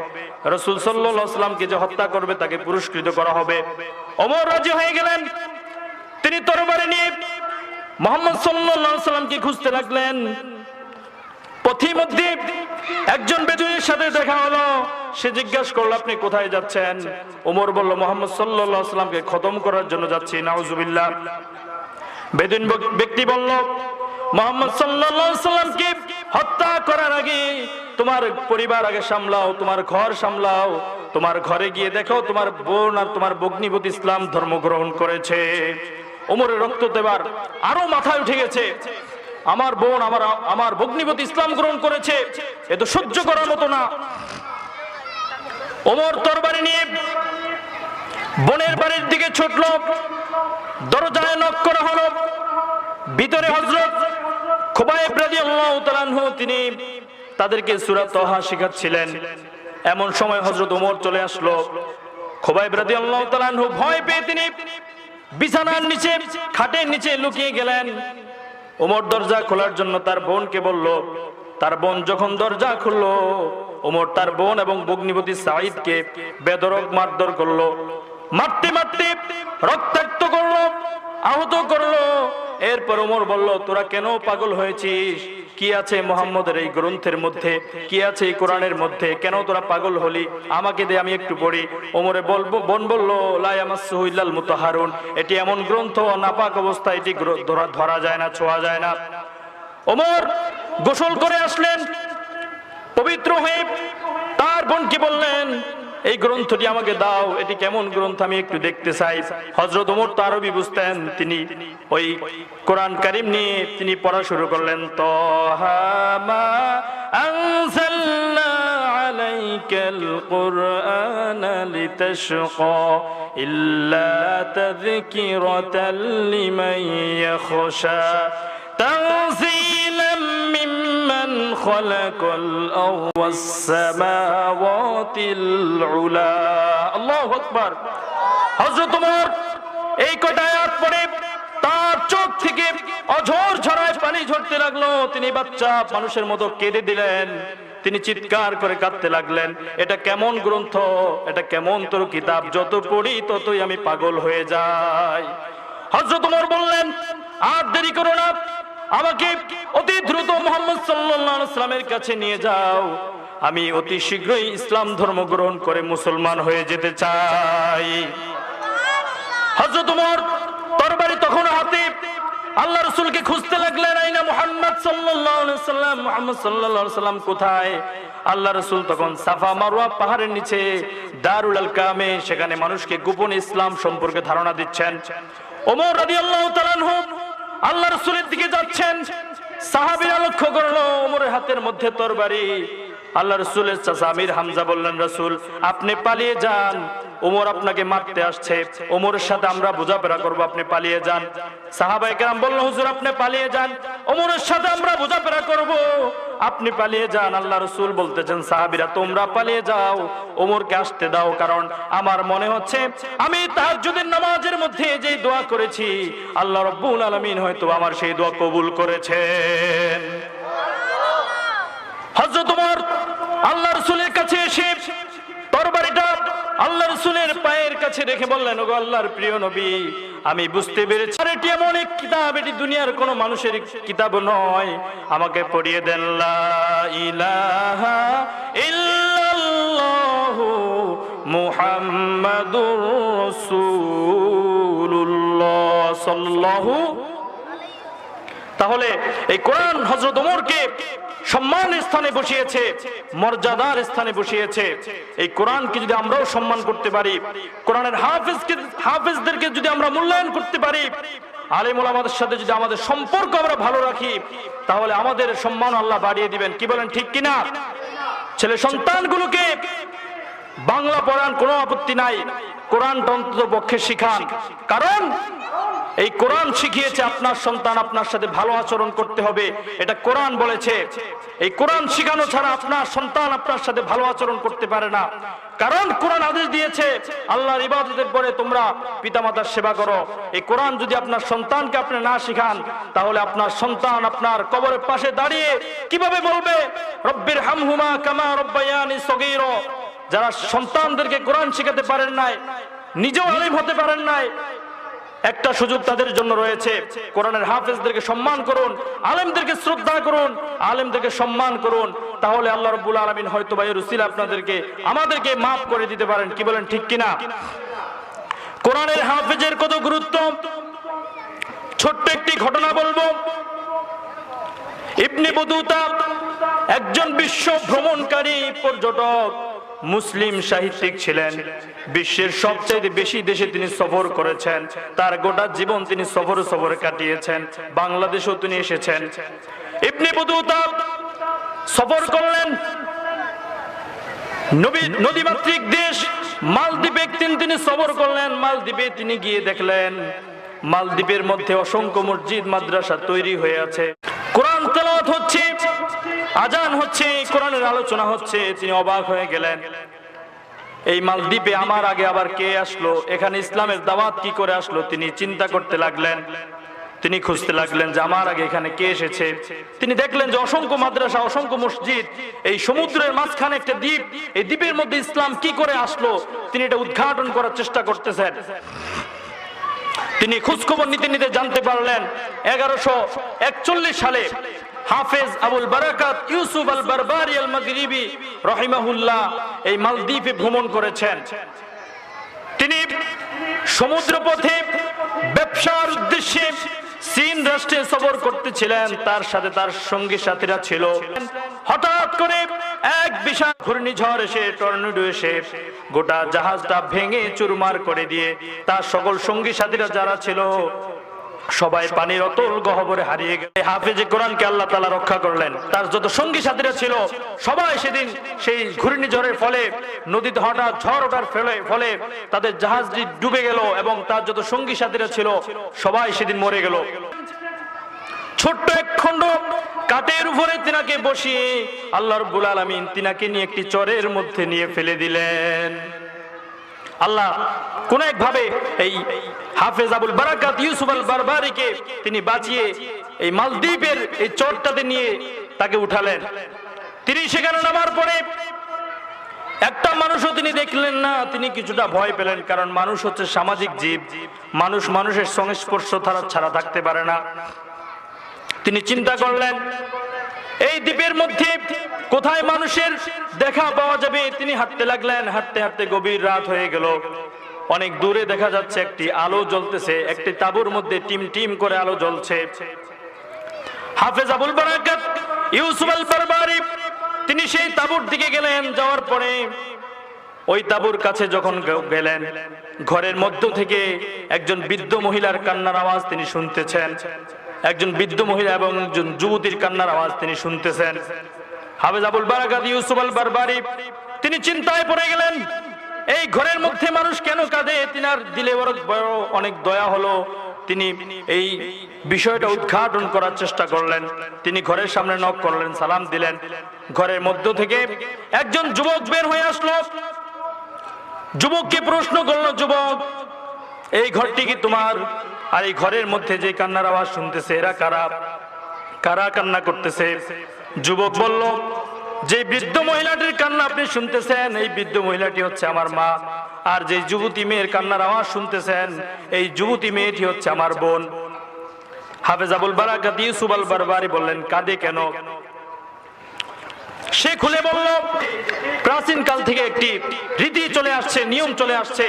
রাসূল সাল্লাল্লাহু আলাইহি সাল্লামকে যে হত্যা করবে তাকে পুরস্কৃত করা হবে। ওমর রাজি হয়ে গেলেন। তিনি তরবারি নিয়ে মুহাম্মদ সাল্লাল্লাহু আলাইহি সাল্লামকে খুঁজতে লাগলেন। পথিমধ্যে একজন বেদুইনের সাথে দেখা হলো। সে জিজ্ঞাসা করলো, আপনি কোথায় যাচ্ছেন? ওমর বলল, মুহাম্মদ সাল্লাল্লাহু আলাইহি সাল্লামকে খতম করার জন্য যাচ্ছি। নাউজুবিল্লাহ। বেদুইন ব্যক্তি বলল, মুহাম্মদ সাল্লাল্লাহু আলাইহি সাল্লামকে হত্যা করার আগে তোমার পরিবার আগে সামলাও, তোমার ঘর সামলাও। তোমার ঘরে গিয়ে দেখো তোমার বোন আর তোমার ভগ্নিপতি ইসলাম ধর্ম গ্রহণ করেছে। ওমরের রক্ত এবার আরো মাথায় উঠে গেছে। আমার বোন আমার ভগ্নিপতি ইসলাম গ্রহণ করেছে, এ তো সহ্য করার মতো না। ওমর তরবারি নিয়ে বোনের বাড়ির দিকে ছুটল। দরজায় নক করা হলো। ভিতরে হযরত খুবাইব রাদিয়াল্লাহু তাআলা আনহু তিনি তাদেরকে সূরা তাহা শেখাচ্ছিলেন। এমন সময় হযরত ওমর চলে আসলো। খুবাইব রাদিয়াল্লাহু তাআলা আনহু ভয় পেয়ে তিনি বিছানার নিচে, খাটের নিচে লুকিয়ে গেলেন। ওমর দরজা খোলার জন্য তার বোনকে বলল। তার বোন যখন দরজা খুললো, ওমর তার বোন এবং ভগ্নিপতি সাঈদকে বেধড়ক মারধর করলো। মারতে মারতে রক্তাক্ত করলো, আহত করলো। এরপর ওমর বলল, তোরা কেন পাগল হয়েছিস? কি আছে মুহাম্মদের এই গ্রন্থের মধ্যে, কি আছে এই কোরআনের মধ্যে, কেন তোরা পাগল হলি? আমাকে দে, আমি একটু পড়ি। ওমরে বোন বলল, লা ইয়ামাসসুহু ইল্লাল মুতাহহারুন, এটি এমন গ্রন্থ নাপাক অবস্থায় এটি ধরা যায় না, ছোঁয়া যায় না। ওমর গোসল করে আসলেন, পবিত্র হয়ে তার বোনকে বললেন, এই গ্রন্থটি আমাকে দাও, এটি কেমন গ্রন্থ আমি একটু দেখতে চাই। হযরত ওমর তো আরবি বুঝতেন, তিনি ওই কোরআন কারীম নিয়ে তিনি পড়া শুরু করলেন। তাহা মা আনজালনা আলাইকাল কুরআনা লিতাশকা ইল্লা তাযকিরাতাল লিমান ইয়াখশা তানজিলাম মিম্মান খালাকাল আরদা ওয়াস সামাওয়াতিল উলা। আল্লাহু আকবার। হযরত ওমর এই কয়টা আয়াত পড়ে তার চোখ থেকে অঝর ঝরায় পানি ঝরতে লাগলো। তিনি বাচ্চা মানুষের মতো কেঁদে দিলেন। তিনি চিৎকার করে কাঁদতে লাগলেন, এটা কেমন গ্রন্থ, এটা কেমন তোর কিতাব, যত পড়ি ততই আমি পাগল হয়ে যাই। হযরত ওমর বললেন, আর দেরি করো না, আমাকে অতি দ্রুত মুহাম্মদ সাল্লাল্লাহু আলাইহি ওয়াসাল্লামের কাছে নিয়ে যাও। আমি অতি শীঘ্রই ইসলাম ধর্ম গ্রহণ করে মুসলমান হয়ে যেতে চাই। হযরত ওমর তরবারি তখন হাতে আল্লাহ রাসূলকে খুঁজতে লাগলেন। আইনা মুহাম্মদ সাল্লাল্লাহু আলাইহি ওয়াসাল্লাম, মুহাম্মদ সাল্লাল্লাহু আলাইহি ওয়াসাল্লাম কোথায়? আল্লাহ রাসূল তখন সাফা মারওয়া পাহাড়ের নিচে দারুল আলকামে সেখানে মানুষকে গোপন ইসলাম সম্পর্কে ধারণা দিচ্ছেন। ওমর রাদিয়াল্লাহু তাআলা আনহু আল্লাহ রাসূলের দিকে যাচ্ছেন। সাহাবীরা লক্ষ্য করলো ওমরের হাতের মধ্যে তরবারি। আল্লাহ রাসূলের চাচা আমির হামজা বললেন, রাসূল আপনি পালিয়ে যান, ওমর আপনাকে মারতে আসছে, ওমরের সাথে আমরা বোঝাপড়া করব, আপনি পালিয়ে যান। সাহাবায়ে কেরাম বললেন, হুজুর আপনি পালিয়ে যান, ওমরের সাথে আমরা বোঝাপড়া করব, আপনি পালিয়ে যান। আল্লাহ রাসূল বলতেছেন, সাহাবীরা তোমরা পালিয়ে যাও, ওমরকে আসতে দাও, কারণ আমার মনে হচ্ছে আমি তাহাজ্জুদের নামাজের মধ্যে যে দোয়া করেছি আল্লাহ রাব্বুল আলামিন হয়তো আমার সেই দোয়া কবুল করেছেন। হযরত ওমর আল্লাহ রাসূলের কাছে এসে তরবারিটা আল্লাহ রাসূলের পায়ের কাছে রেখে বললেন, ওগো আল্লাহর প্রিয় নবী, আমি বুঝতে পেরেছি এটি এমন এক কিতাব, এটি দুনিয়ার কোনো মানুষের কিতাব নয়, আমাকে পড়িয়ে দেন। লা ইলাহা ইল্লাল্লাহু মুহাম্মাদুর রাসূলুল্লাহ সাল্লাল্লাহু। তাহলে এই কোরআন হযরত ওমরকে সম্মানের স্থানে বসিয়েছে, মর্যাদার স্থানে বসিয়েছে। এই কোরআনকে যদি আমরাও সম্মান করতে পারি, কোরআনের হাফেজদেরকে যদি আমরা মূল্যায়ন করতে পারি, আলেম ওলামাদের সাথে যদি আমাদের সম্পর্ক আমরা ভালো রাখি, তাহলে আমাদের সম্মান আল্লাহ বাড়িয়ে দিবেন। কি বলেন, ঠিক কিনা? ছেলে সন্তানগুলোকে বাংলা পড়ান, কোনো আপত্তি নাই, কোরআনটা অন্তত পক্ষে শিখান। কারণ এই কোরআন শিখিয়েছে আপনার সন্তান আপনার সাথে ভালো আচরণ করতে হবে, এটা কোরআন বলেছে। এই কোরআন শিখানো ছাড়া আপনার সন্তান আপনার সাথে ভালো আচরণ করতে পারে না। কারণ কোরআন আদেশ দিয়েছে আল্লাহর ইবাদতের পরে তোমরা পিতামাতার সেবা করো। এই কোরআন যদি আপনার সন্তানকে আপনি না শিখান, তাহলে আপনার সন্তান আপনার কবরের পাশে দাঁড়িয়ে কিভাবে বলবে রব্বির হামহুমা কামা রব্বায়ানি সগীরা? যারা সন্তানদেরকে কোরআন শিখাতে পারেন নাই, নিজেও আলেম হতে পারেন নাই, একটা সুযোগ তাদের জন্য রয়েছে। কোরআনের হাফেজদেরকে সম্মান করুন, আলেমদেরকে শ্রদ্ধা করুন, আলেমদেরকে সম্মান করুন, তাহলে আল্লাহ রাব্বুল আলামিন হয়তো বা এর উসিলা আপনাদেরকে আমাদেরকে মাফ করে দিতে পারেন। কি বলেন, ঠিক কিনা? কোরআনের হাফেজের কত গুরুত্ব, ছোট্ট একটি ঘটনা বলবো। ইবনে বতুতা একজন বিশ্ব ভ্রমণকারী পর্যটক, মুসলিম সাহিত্যিক ছিলেন। বিশ্বের সবচেয়ে বেশি দেশে তিনি সফর করেছেন, তার গোটা জীবন তিনি সফরে কাটিয়েছেন। বাংলাদেশেও তিনি এসেছেন। ইবনে বতুতা সফর করলেন নদীমাতৃক দেশ মালদ্বীপে, তিনি সফর করলেন। মালদ্বীপে তিনি গিয়ে দেখলেন মালদ্বীপের মধ্যে অসংখ্য মসজিদ মাদ্রাসা তৈরি হয়ে আছে, কোরআন তেলাওয়াত হচ্ছে, আজান হচ্ছে, কোরআনের আলোচনা হচ্ছে। তিনি অবাক হয়ে গেলেন, এই মালদ্বীপে আমার আগে আবার কে আসলো, এখানে ইসলামের দাওয়াত কি করে আসলো? তিনি চিন্তা করতে লাগলেন, তিনি খুঁজতে লাগলেন যে আমার আগে এখানে কে এসেছে। তিনি দেখলেন যে অসংখ্য মাদ্রাসা, অসংখ্য মসজিদ, এই সমুদ্রের মাঝখানে একটা দ্বীপ, এই দ্বীপের মধ্যে ইসলাম কি করে আসলো? তিনি এটা উদ্ঘাটন করার চেষ্টা করতেছেন। তিনি খোঁজখবর নিতে নিতে জানতে পারলেন 1141 সালে হাফেজ আবুল বারাকাত ইউসুফ আল বারবারি আল মাগরিবি রহিমাহুল্লাহ এই মালদ্বীপে ভ্রমণ করেছেন। তিনি সমুদ্রপথে ব্যবসার উদ্দেশ্যে চীন রাষ্ট্রে সফর করতেছিলেন, তার সাথে তার সঙ্গী সাথীরা ছিল। হঠাৎ করে এক বিশাল ঘূর্ণিঝড় এসে, টর্নেডো এসে গোটা জাহাজটা ভেঙে চুরমার করে দিয়ে তার সকল সঙ্গী সাথীরা যারা ছিল সবাই পানির অতল গহ্বরে হারিয়ে গেল। হাফেজে কোরআনকে আল্লাহ তাআলা রক্ষা করলেন। তার যত সঙ্গী সাথীরা ছিল সবাই সেদিন সেই ঘূর্ণিঝড়ের ফলে, নদীতে হঠাৎ ঝড় ওঠার ফলে তাদের জাহাজটি ডুবে গেল এবং তার যত সঙ্গী সাথীরা ছিল সবাই সেদিন মরে গেল। ছোট্ট এক খণ্ড কাঠের উপরে তিনাকে বসিয়ে আল্লাহ রাব্বুল আলামিন তিনাকে নিয়ে একটি চরের মধ্যে নিয়ে ফেলে দিলেন। আল্লাহ কোন একভাবে এই হাফেজ আবুল বারাকাত ইউসুফ আল বারবারিকে তিনি বাঁচিয়ে এই মালদ্বীপের এই চরটাতে নিয়ে তাকে উঠালেন। তিনি সেখানে নামার পরে একটা মানুষও তিনি দেখলেন না। তিনি কিছুটা ভয় পেলেন, কারণ মানুষ হচ্ছে সামাজিক জীব, মানুষ মানুষের সংস্পর্শ ছাড়া থাকতে পারে না। তিনি চিন্তা করলেন এই দ্বীপের মধ্যে কোথায় মানুষের দেখা পাওয়া যাবে। তিনি হাঁটতে লাগলেন, হাঁটতে হাঁটতে গভীর রাত হয়ে গেল। অনেক দূরে দেখা যাচ্ছে একটি আলো জ্বলতেছে, একটি তাঁবুর মধ্যে টিম টিম করে আলো জ্বলছে। হাফেজ আবুল বারাকাত ইউসুফ আল বারবারি তিনি সেই তাঁবুর দিকে গেলেন। যাওয়ার পরে ওই তাঁবুর কাছে যখন গেলেন, ঘরের মধ্য থেকে একজন বৃদ্ধ মহিলার কান্নার আওয়াজ তিনি শুনতেছেন। একজন বৃদ্ধ মহিলা এবং একজন যুবতীর কান্নার আওয়াজ তিনি শুনতেছেন। হাফেজ আবুল বারাকাত ইউসুফ আল বারবারি তিনি চিন্তায় পড়ে গেলেন, এই ঘরের মধ্যে মানুষ কেন কাঁদে? তিনার দিলে অনেক দয়া হলো। তিনি এই বিষয়টা উদ্ঘাটন করার চেষ্টা করলেন। তিনি ঘরের সামনে নক করলেন, সালাম দিলেন। ঘরের মধ্য থেকে একজন যুবক বের হয়ে আসলো। যুবককে প্রশ্ন করলো, যুবক এই ঘরটি কি তোমার? আর এই ঘরের মধ্যে যে কান্নার আওয়াজ শুনতেছে এরা কারা? কারা কান্না করতেছে? যুবক বলল, যে বৃদ্ধ মহিলাটির কান্না আপনি শুনতেছেন এই বৃদ্ধ মহিলাটি হচ্ছে আমার মা, আর যে যুবতী মেয়ের কান্নার আওয়াজ শুনতেছেন এই যুবতী মেয়েটি হচ্ছে আমার বোন। হাফেজ আবুল বারাকাত ইউসুফ আল বারবারি বললেন, কাঁদে কেন? সে খুলে বলল, প্রাচীন কাল থেকে একটি রীতি চলে আসছে, নিয়ম চলে আসছে।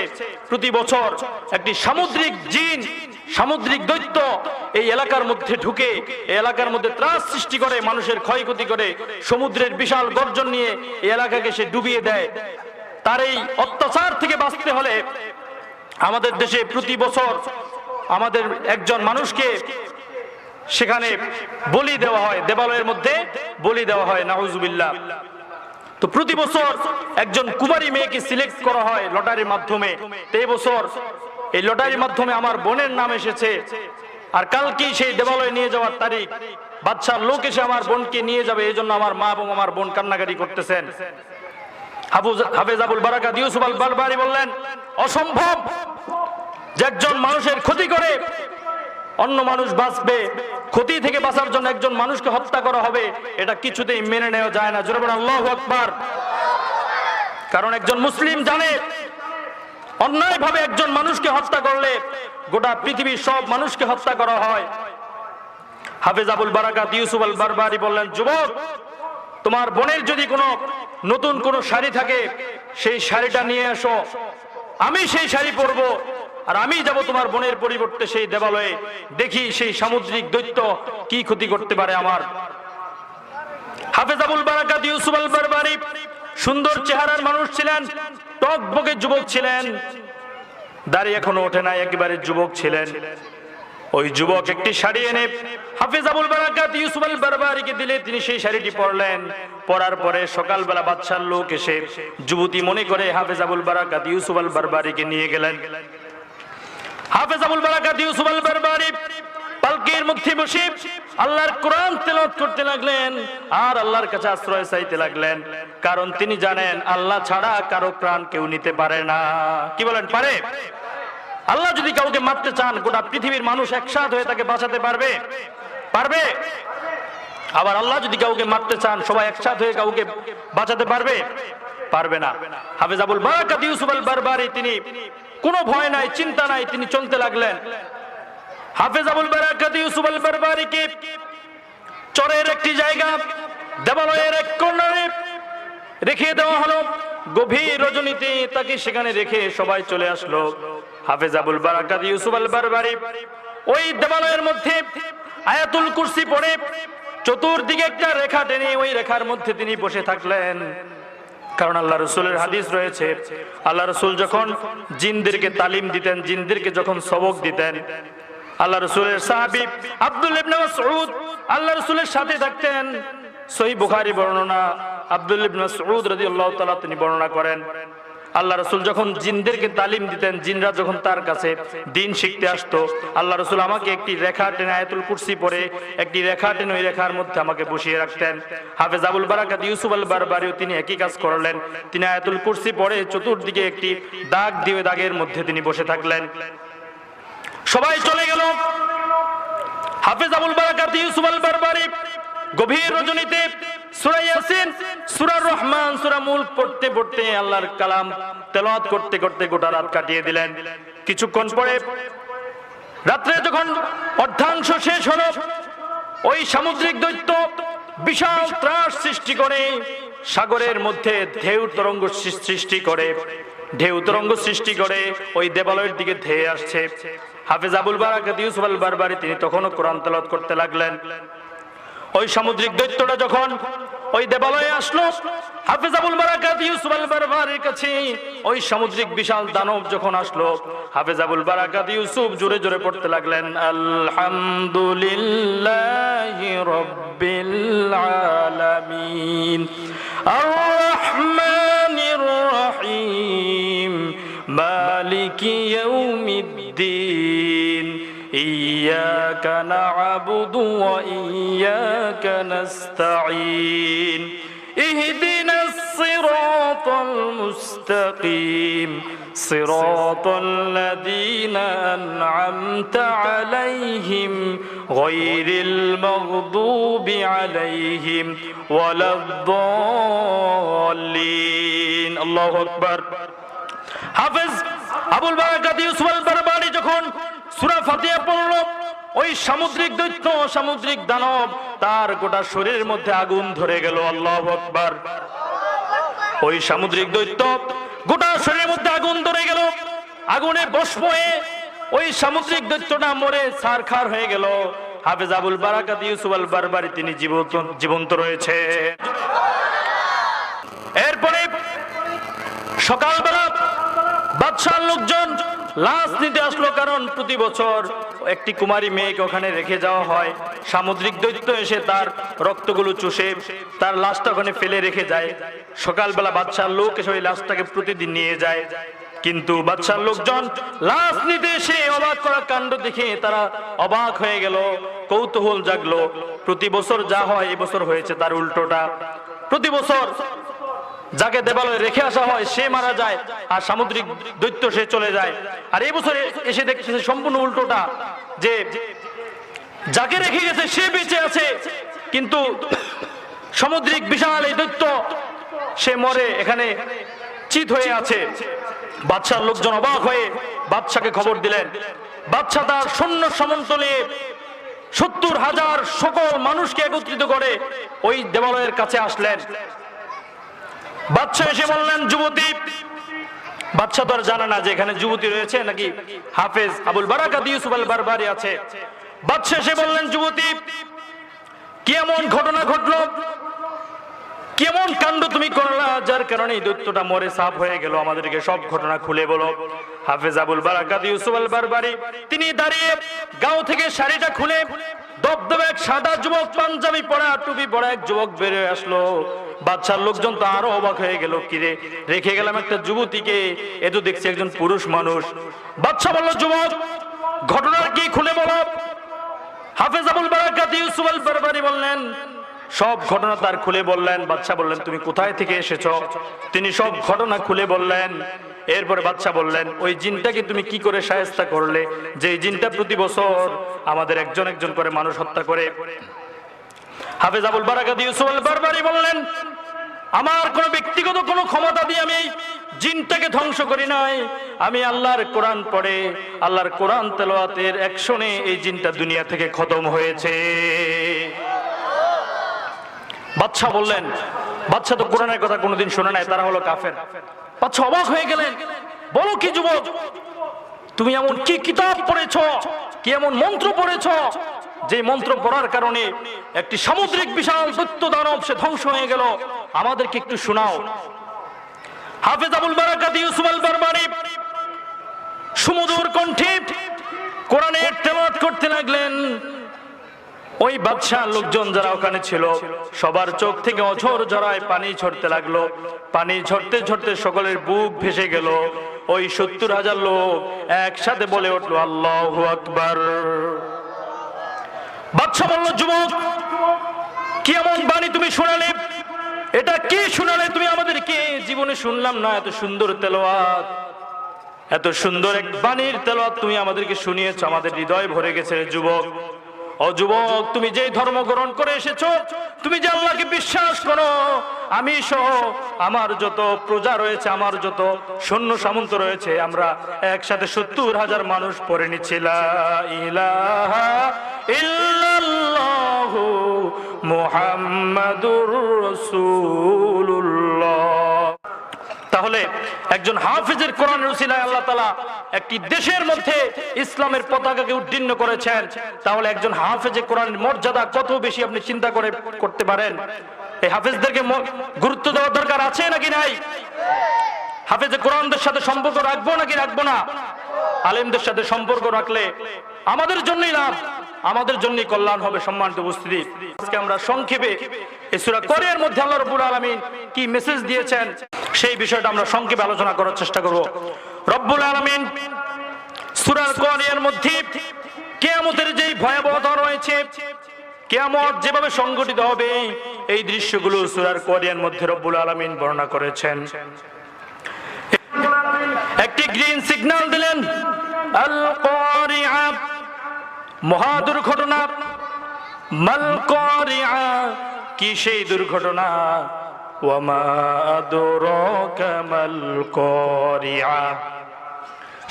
প্রতি বছর একটি সামুদ্রিক জিন সামুদ্রিক দৈত্য এই এলাকার মধ্যে ঢুকে এই এলাকার মধ্যে ত্রাস সৃষ্টি করে, মানুষের ক্ষয়ক্ষতি করে, সমুদ্রের বিশাল গর্জন নিয়ে এই এলাকাকে সে ডুবিয়ে দেয়। তার এই অত্যাচার থেকে বাঁচতে হলে আমাদের দেশে প্রতি বছর আমাদের একজন মানুষকে সেখানে বলি দেওয়া হয়, দেবালয়ের মধ্যে বলি দেওয়া হয়, নাউজুবিল্লাহ। তো প্রতি বছর একজন কুমারী মেয়েকে সিলেক্ট করা হয় লটারির মাধ্যমে। তো এই বছর এই লটারির মাধ্যমে আমার বোনের নাম এসেছে, আর কালকেই সেই দেবালয়ে নিয়ে যাওয়ার তারিখ। বাদশার লোক এসে আমার বোনকে নিয়ে যাবে, এই জন্য আমার মা এবং আমার বোন কান্নাকাটি করতেছেন। হাফেজ আবুল বারাকাত ইউসুফ আল বারবারি বললেন, অসম্ভব যে একজন মানুষের ক্ষতি করে অন্য মানুষ বাঁচবে, ক্ষতি থেকে বাঁচার জন্য একজন মানুষকে হত্যা করা হবে, এটা কিছুতেই মেনে নেওয়া যায় না। জোরে বলুন আল্লাহু আকবার। কারণ একজন মুসলিম জানে অন্যায়ভাবে একজন মানুষকে হত্যা করলে গোটা পৃথিবীর সব মানুষকে হত্যা করা হয়। হাফেজ আবুল বারাকাত ইউসুফ আল বারবারি বললেন, যুবক, তোমার বোনের যদি কোনো নতুন কোনো শাড়ি থাকে সেই শাড়িটা নিয়ে এসো, আমি সেই শাড়ি পরবো, আর আমি যাব তোমার বোনের পরিবর্তে সেই দেবালয়ে, দেখি সেই সামুদ্রিক দৈত্য কি ক্ষতি করতে পারে আমার। হাফেজ আবুল বারাকাত ইউসুফ আল বারবারি সুন্দর চেহারার মানুষ ছিলেন, টকবকে যুবক ছিলেন, দাড়ি এখনো ওঠে নাই, একেবারে যুবক ছিলেন। ওই যুবক একটি শাড়ি এনে হাফেজ আবুল বারাকাত ইউসুফ আল বারবারিকে দিলে তিনি সেই শাড়িটি পরলেন। পরার পরে সকালবেলা বাদশার লোক এসে যুবতী মনে করে হাফেজ আবুল বারাকাত ইউসুফ আল বারবারিকে নিয়ে গেলেন। হাফেজ আবুল বারাকাত ইউসুফ আল বারবারি পালকির মধ্যে বসে আল্লাহর কোরআন তেলাওয়াত করতে লাগলেন আর আল্লাহর কাছে আশ্রয় চাইতে লাগলেন। কারণ তিনি জানেন আল্লাহ ছাড়া কারো প্রাণ কেউ নিতে পারে না। কি বলেন, পারে? আল্লাহ যদি কাউকে মারতে চান, গোটা পৃথিবীর মানুষ একসাথে হয়ে তাকে বাঁচাতে পারবে? পারবে? আবার আল্লাহ যদি কাউকে মারতে চান, সবাই একসাথে হয়ে কাউকে বাঁচাতে পারবে? পারবে না। হাফেজ আবুল বারাকাত ইউসুফ আল বারবারি তিনি কোনো ভয় নাই, চিন্তা নাই, তিনি চলতে লাগলেন। হাফেজ আবুল বারাকাত ইউসুফ আল বারবারিকে চরের একটি জায়গা দেবালয়ের এক কর্নারে রেখে দেওয়া হলো। গভীর রজনীতে তাকে সেখানে রেখে সবাই চলে আসলো। হাফেজ আবুল বারাকাত ইউসুফ আল বারবারি ওই দেবালয়ের মধ্যে আয়াতুল কুরসি পড়ে চতুর্দিকে একটা রেখা টেনে ওই রেখার মধ্যে তিনি বসে থাকলেন। কারণ আল্লাহ রসুলের হাদিস রয়েছে, আল্লাহ রসুল যখন জিনদেরকে তালিম দিতেন, জিনদেরকে যখন সবক দিতেন, আল্লাহ রসুলের সাহাবী আব্দুল্লাহ ইবনে মাসউদ আল্লাহ রসুলের সাথে থাকতেন। সহিহ বুখারী বর্ণনা, আব্দুল্লাহ ইবনে মাসউদ রাদিয়াল্লাহু তাআলা তিনি বর্ণনা করেন, আল্লাহ রসুল যখন জিনদেরকে তালিম দিতেন, জিনরা যখন তার কাছে দিন শিখতে আসতো, আল্লাহ রসুল আমাকে একটি রেখা টেনে আয়াতুল কুরসি পড়ে একটি রেখা টেনে ওই রেখার মধ্যে আমাকে বসিয়ে রাখতেন। হাফেজ আবুল বারাকাত ইউসুফ আল বারবারিও তিনি একই কাজ করলেন। তিনি আয়াতুল কুরসি পড়ে চতুর্দিকে একটি দাগ দিয়ে দাগের মধ্যে তিনি বসে থাকলেন। সবাই চলে গেল। হাফেজ আবুল বারাকাত ইউসুফ আল বারবারি গভীর রজনীতে সূরা ইয়াসিন, সূরা রহমান, সূরা মুলক পড়তে পড়তে আল্লাহর কালাম তেলাওয়াত করতে করতে গোটা রাত কাটিয়ে দিলেন। কিছুক্ষণ পরে রাত্রে যখন অর্ধাংশ শেষ হলো, ওই সামুদ্রিক দৈত্য বিশাল ত্রাস সৃষ্টি করে সাগরের মধ্যে ঢেউ তরঙ্গ সৃষ্টি করে ওই দেবালয়ের দিকে ধেয়ে আসছে। হাফেজ আবুল বারাকাত ইউসুফ আল বারবারি তিনি তখনও কোরআন তেলাওয়াত করতে লাগলেন। ওই সামুদ্রিক দৈত্যটা যখন ওই দেবালয়ে আসলো, হাফেজ আবুল বারাকাত ইউসুফ আল বারবারির কাছে ওই সামুদ্রিক বিশাল দানব যখন আসলো, হাফেজ আবুল বারাকাত ইউসুফ জোরে জোরে পড়তে লাগলেন, আলহামদুলিল্লাহি রাব্বিল আলামিন আর রহমানির রহিম মালিকি ইয়াউমিদ্দিন إياك نعبد وإياك نستعين اهدنا الصراط المستقيم صراط الذين أنعمت عليهم غير المغضوب عليهم ولا الضالين الله أكبر حافظ আবুল বারাকাত ইউসুফ আল বারবারি যখন সূরা ফাতিহা পড়ল, ওই সামুদ্রিক দৈত্য, সামুদ্রিক দানব, তার গোটা শরীরের মধ্যে আগুন ধরে গেল। আল্লাহু আকবার। ওই সামুদ্রিক দৈত্য গোটা শরীরের মধ্যে আগুন ধরে গেল। আগুনে ভস্ম হয়ে ওই সামুদ্রিক দৈত্যটা মরে ছারখার হয়ে গেল। হাফেজ আবুল বারাকাত ইউসুফ আল বারবারি তিনি জীবন্ত রয়েছে। এরপরে সকালবেলা বাদশার লোকজন লাশ নিতে আসলো, কারণ প্রতি বছর একটি কুমারী মেয়েকে ওখানে রেখে যাওয়া হয়। সামুদ্রিক দৈত্য এসে তার রক্তগুলো চুষে তার লাশটা ওখানে ফেলে রেখে যায়। সকালবেলা বাদশার লোক এসে ওই লাশটাকে প্রতিদিন নিয়ে যায়, কিন্তু বাদশার লোকজন লাশ নিতে এসে অবাক করা কাণ্ড দেখে তারা অবাক হয়ে গেল, কৌতূহল জাগলো। প্রতি বছর যা হয় এবছর হয়েছে তার উল্টোটা। প্রতি বছর যাকে দেবালয়ে রেখে আসা হয় সে মারা যায়, আর সামুদ্রিক দৈত্য সে চলে যায়। আর এই বছর এসে দেখছে সম্পূর্ণ উল্টোটা, যে যাকে রেখে গেছে সে বেঁচে আছে, কিন্তু সামুদ্রিক বিশাল এই দৈত্য সে মরে এখানে চিত হয়ে আছে। বাদশার লোকজন অবাক হয়ে বাদশাকে খবর দিলেন। বাদশা তার সৈন্য সামন্ত নিয়ে 70,000 সকল মানুষকে একত্রিত করে ওই দেবালয়ের কাছে আসলেন। বাদশা এসে বললেন, যুবতী। বাদশা তো আর জানে না যে এখানে যুবতী রয়েছে নাকি হাফেজ আবুল বারাকাত ইউসুফ আল বারবারি আছে। বাদশা এসে বললেন, যুবতী, কি এমন ঘটনা ঘটলো, কেমন কাণ্ড তুমি করলা যার কারণে এই দৈত্যটা মরে সাফ হয়ে গেল? আমাদেরকে সব ঘটনা খুলে বলো। হাফেজ আবুল বারাকাত ইউসুফ আল বারবারি তিনি দাঁড়িয়ে গাঁও থেকে শাড়িটা খুলে দবদবে এক সাদা যুবক, পাঞ্জাবি পরা, টুপি পরা এক যুবক বেরিয়ে আসলো। বাদশার লোকজন তো আরো অবাক হয়ে গেল, কিরে রেখে গেলাম একটা যুবতীকে, এ তো দেখছি একজন পুরুষ মানুষ। বাদশা বলল, যুবক ঘটনা কি খুলে বলো। হাফেজ আবুল বারাকাত ইউসুফ আল বারবারি বললেন, সব ঘটনা তার খুলে বললেন। বাদশা বললেন, তুমি কোথায় থেকে এসেছো? তিনি সব ঘটনা খুলে বললেন। এরপরে বাদশা বললেন, ওই জিনটাকে তুমি কি করে শায়েস্তা করলে, যে জিনটা প্রতি বছর আমাদের একজন একজন করে মানুষ হত্যা করে? হাফেজ আবুল বারাকাত ইউসুফ আল বারবারি বললেন, আমার কোন ব্যক্তিগত কোনো ক্ষমতা দিয়ে আমি এই জিনটাকে ধ্বংস করি নাই। আমি আল্লাহর কোরআন পড়ে, আল্লাহর কোরআন তেলাওয়াতের অ্যাকশনে এই জিনটা দুনিয়া থেকে খতম হয়েছে। বাদশা বললেন, বাদশা তো কোরআনের কথা কোনোদিন শুনে নাই, তারা হলো কাফের। বাদশা অবাক হয়ে গেলেন, বলো কি যুবক, তুমি এমন কি কিতাব পড়েছো, কি এমন মন্ত্র পড়েছো, যে মন্ত্র পড়ার কারণে একটি সামুদ্রিক বিশাল দৈত্য দানব সে ধ্বংস হয়ে গেল? আমাদেরকে একটু শোনাও। হাফেজ আবুল বারাকাত ইউসুফ আল বারবারি সুমধুর কণ্ঠে কোরআনের তেলাওয়াত করতে লাগলেন। ওই বাদশাহ লোকজন যারা ওখানে ছিল সবার চোখ থেকে অঝর ঝরায় পানি ঝরতে লাগলো। পানি ঝরতে ঝরতে সকলের বুক ভেসে গেল। ওই 70,000 লোক একসাথে বলে উঠলো, আল্লাহু আকবার। বাদশা বলল, যুবক কি এমন বাণী তুমি শোনালে, এটা কি শোনালে তুমি আমাদেরকে? জীবনে শুনলাম না এত সুন্দর তেলাওয়াত, এত সুন্দর এক বাণীর তেলাওয়াত তুমি আমাদেরকে শুনিয়েছো, আমাদের হৃদয় ভরে গেছে। যুবক, ও যুবক, তুমি যে ধর্ম গ্রহণ করে এসেছো, তুমি যে আল্লাহকে বিশ্বাস করো, আমি সহ আমার যত প্রজা রয়েছে, আমার যত সৈন্য সামন্ত রয়েছে, আমরা একসাথে 70,000 মানুষ পড়ে নিচ্ছি লা ইলাহা ইল্লাল্লাহু মুহাম্মাদুর রাসূলুল্লাহ। তাহলে একজন হাফেজের কোরআনের উসিলায় আল্লাহ তাআলা একটি দেশের মধ্যে ইসলামের পতাকাকে উড্ডীন করেছেন। তাহলে একজন হাফেজের কোরআনের মর্যাদা কত বেশি আপনি চিন্তা করতে পারেন। এই হাফেজদেরকে গুরুত্ব দেওয়ার দরকার আছে নাকি নাই? হাফেজের কোরআনদের সাথে সম্পর্ক রাখবো নাকি রাখবো না? আলেমদের সাথে সম্পর্ক রাখলে আমাদের জন্যই লাভ, আমাদের জন্যই কল্যাণ হবে। সম্মানিত উপস্থিতি, আজকে আমরা সংক্ষেপে এই সূরা কোরআনের মধ্যে আল্লাহ রাব্বুল আলামিন কি মেসেজ দিয়েছেন সেই বিষয়টা আমরা সংক্ষেপে আলোচনা করার চেষ্টা করব। রব্বুল আলামিন সূরা কোরআনের মধ্যে কিয়ামতের যে ভয়াবহতা রয়েছে, কিয়ামত যেভাবে সংঘটিত হবে, এই দৃশ্যগুলো সূরা কোরআনের মধ্যে রব্বুল আলামিন বর্ণনা করেছেন। একটি গ্রিন সিগন্যাল দিলেন, আল কারিআ, মহা দুর্ঘটনা। মাল কারিআ, কি সেই দুর্ঘটনা? ওয়া মা আদরাকা মাল কারিআ,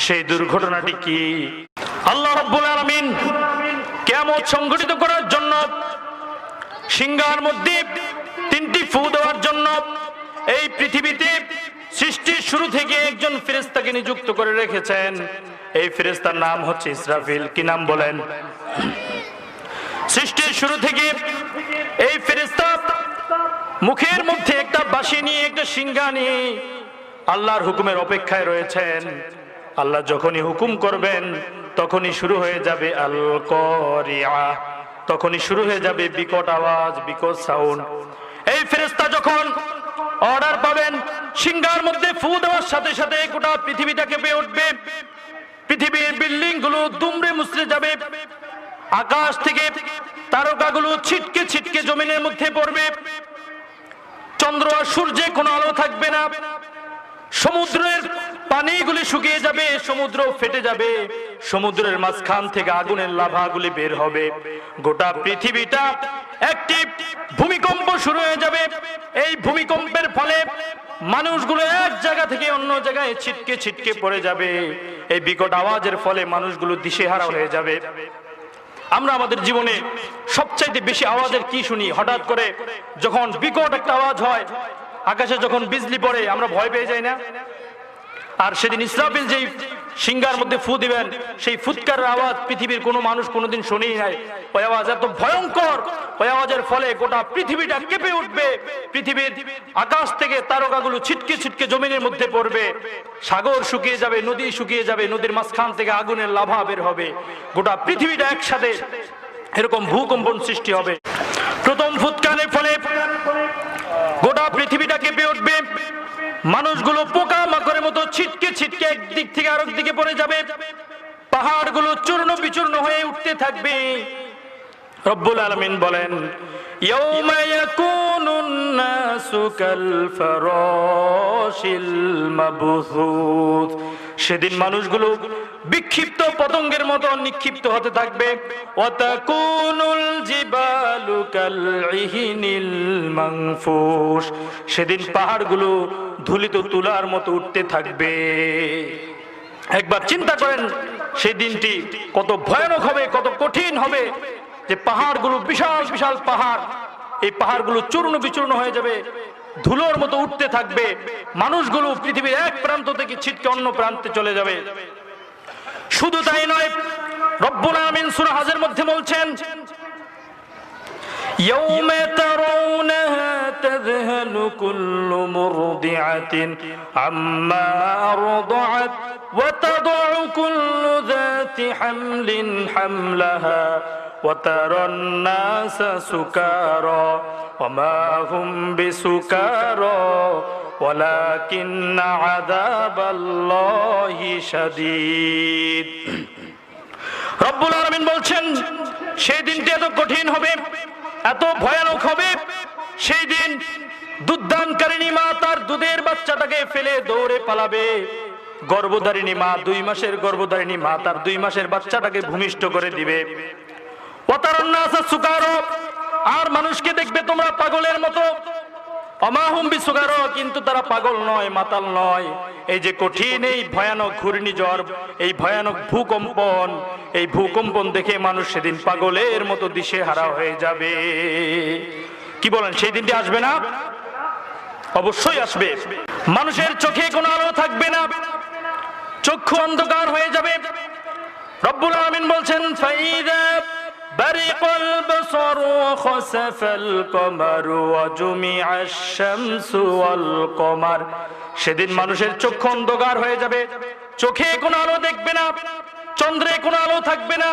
সেই দুর্ঘটনাটি কি? আল্লাহ রাব্বুল আলামিন কিয়ামত সংঘটিত করার জন্য সিংহার মধ্যে 3টি ফু দেওয়ার জন্য এই পৃথিবীতে সৃষ্টির শুরু থেকে একজন ফেরেশতাকে নিযুক্ত করে রেখেছেন। এই ফেরেশতার নাম হচ্ছে ইসরাফিল। কি নাম বলেন? সৃষ্টির শুরু থেকে এই ফেরেশতা মুখের মধ্যে একটা বাঁশি নিয়ে, একটা সিংহা নিয়ে আল্লাহর হুকুমের অপেক্ষায় রয়েছেন। আল্লাহ যখনই হুকুম করবেন তখনই শুরু হয়ে যাবে আল কারিআ, তখনই শুরু হয়ে যাবে বিকট আওয়াজ, বিকট সাউন্ড। এই ফেরেশতা যখন অর্ডার পাবেন, সিংহার মধ্যে ফু দেওয়ার সাথে সাথে গোটা পৃথিবীটা কেঁপে উঠবে, পৃথিবীর বিল্ডিং গুলো দুমড়ে মুচড়ে যাবে, আকাশ থেকে তারকাগুলো ছিটকে ছিটকে জমিনের মধ্যে পড়বে, চন্দ্র আর সূর্যে কোনো আলো থাকবে না, সমুদ্রের পানিগুলি শুকিয়ে যাবে, সমুদ্র ফেটে যাবে, সমুদ্রের মাঝখান থেকে আগুনের লাভাগুলি বের হবে, গোটা পৃথিবীটা একটি ভূমিকম্প শুরু হয়ে যাবে। এই ভূমিকম্পের ফলে মানুষগুলো এক জায়গা থেকে অন্য জায়গায় ছিটকে ছিটকে পড়ে যাবে। এই বিকট আওয়াজের ফলে মানুষগুলো দিশেহারা হয়ে যাবে। আমরা আমাদের জীবনে সবচাইতে বেশি আওয়াজের কি শুনি? হঠাৎ করে যখন বিকট একটা আওয়াজ হয়, আকাশে যখন বিজলি পড়ে, আমরা ভয় পেয়ে যাই না? আর সেদিন ইসরাফিল যেই সিংহার মধ্যে ফু দিবেন, সেই ফুৎকারের আওয়াজ পৃথিবীর কোনো মানুষ কোনোদিন শুনেই নাই। ওই আওয়াজ এত ভয়ঙ্কর, ওই আওয়াজের ফলে গোটা পৃথিবীটা কেঁপে উঠবে, পৃথিবীর আকাশ থেকে তারকাগুলো ছিটকে ছিটকে জমিনের মধ্যে পড়বে, সাগর শুকিয়ে যাবে, নদী শুকিয়ে যাবে, নদীর মাঝখান থেকে আগুনের লাভা বের হবে, গোটা পৃথিবীটা একসাথে এরকম ভূকম্পন সৃষ্টি হবে। প্রথম ফুৎকারের ফলে গোটা পৃথিবীটা কেঁপে উঠবে, মানুষগুলো পোকা মাকড়ের মতো ছিটকে ছিটকে একদিক থেকে আরেক দিকে পড়ে যাবে, পাহাড়গুলো চূর্ণ বিচূর্ণ হয়ে উঠতে থাকবে। রব্বুল আলামিন বলেন, ইয়াউমা ইয়াকুনুন নাসু কাল ফারাশিল মাবসুস, সেদিন মানুষগুলো বিক্ষিপ্ত পতঙ্গের মতো নিক্ষিপ্ত হতে থাকবে। ওয়া তাকুনুল জিবালু কাল ইহিনিল মানফুস, সেদিন পাহাড়গুলো ধুলিত তুলার মতো উঠতে থাকবে। একবার চিন্তা করেন সেই দিনটি কত ভয়ানক হবে, কত কঠিন হবে, যে পাহাড়গুলো বিশাল বিশাল পাহাড়, এই পাহাড়গুলো চূর্ণ বিচূর্ণ হয়ে যাবে, ধুলোর মতো উঠতে থাকবে, মানুষগুলো পৃথিবীর এক প্রান্ত থেকে ছিটকে অন্য প্রান্তে চলে যাবে। শুধু তাই নয়, রব্বুল আলামিন সূরা হজের মধ্যে বলছেন, ইয়াউমা তারাউনাহা তাযহালু কুল্লু মুরদিআতিন আম্মা আরদাআত ওয়া তাদউ কুল্লু যাতি হামলিন হামলাহা ওয়া তারান নাসা সুকারা ওয়া মা হুম বিসুকারা ওয়ালাকিন্না আযাবাল্লাহি শাদীদ। রব্বুল আলামিন বলছেন, সেই দিনটি এত কঠিন হবে, এত ভয়ানক হবে, সেই দিন দুধদানকারিণী মা তার দুধের বাচ্চাটাকে ফেলে দৌড়ে পালাবে, গর্ভধারিণী মা, 2 মাসের গর্ভধারিণী মা তার 2 মাসের বাচ্চাটাকে ভূমিষ্ঠ করে দিবে। ওয়াতারান্নাসা সুকারা, আর মানুষকে দেখবে তোমরা পাগলের মতো, অমাহুম বিসুকারা, কিন্তু তারা পাগল নয়, মাতাল নয়। এই যে কঠিন এই ভয়ানক ঘূর্ণিঝড়, এই ভয়ানক ভূকম্পন, এই ভূকম্পন দেখে মানুষ সেদিন পাগলের মতো দিশেহারা হয়ে যাবে। কি বলেন, সেই দিনটি আসবে না? অবশ্যই আসবে। মানুষের চোখে কোনো আলো থাকবে না, চক্ষু অন্ধকার হয়ে যাবে। রব্বুল আলামিন বলছেন, ফাইদা বারিকাল বাসারু ওয়া খাসাফাল কমারু ওয়া জুমিআশ শামসু ওয়াল কমার, সেদিন মানুষের চক্ষু অন্ধকার হয়ে যাবে, চোখে কোনো আলো দেখবে না, চন্দ্রে কোনো আলো থাকবে না,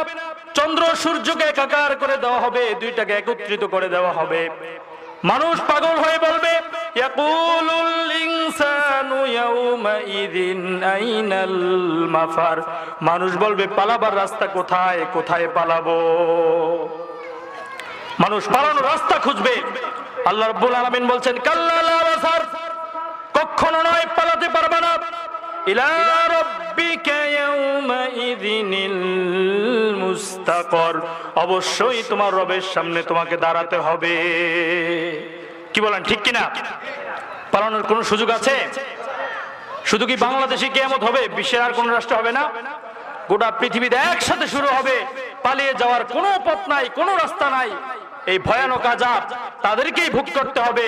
চন্দ্র সূর্যকে একাকার করে দেওয়া হবে, দুইটাকে একত্রিত করে দেওয়া হবে। মানুষ পাগল হয়ে বলবে, ইয়াকুলুল ইনসানু ইয়াউমাইযিন আইনাল মাফার, মানুষ বলবে পালাবার রাস্তা কোথায়, কোথায় পালাবো? মানুষ পালানোর রাস্তা খুঁজবে। আল্লাহ রাব্বুল আলামিন বলছেন, কাল্লা লা ওয়াসার, কখনো নয়, পালাতে পারবে না। ইলা রাব্বিকা ইয়াউমাইযিনিল মুস্তাকর, অবশ্যই তোমার রবের সামনে তোমাকে দাঁড়াতে হবে। কি বলেন, ঠিক কিনা? পালানোর কোনো সুযোগ আছে? শুধু কি বাংলাদেশে কিয়ামত হবে, বিশ্বের আর কোন রাষ্ট্র হবে না? গোটা পৃথিবীতে একসাথে শুরু হবে, পালিয়ে যাওয়ার কোনো পথ নাই, কোনো রাস্তা নাই। এই ভয়ানক আযাব তাদেরকেই ভোগ করতে হবে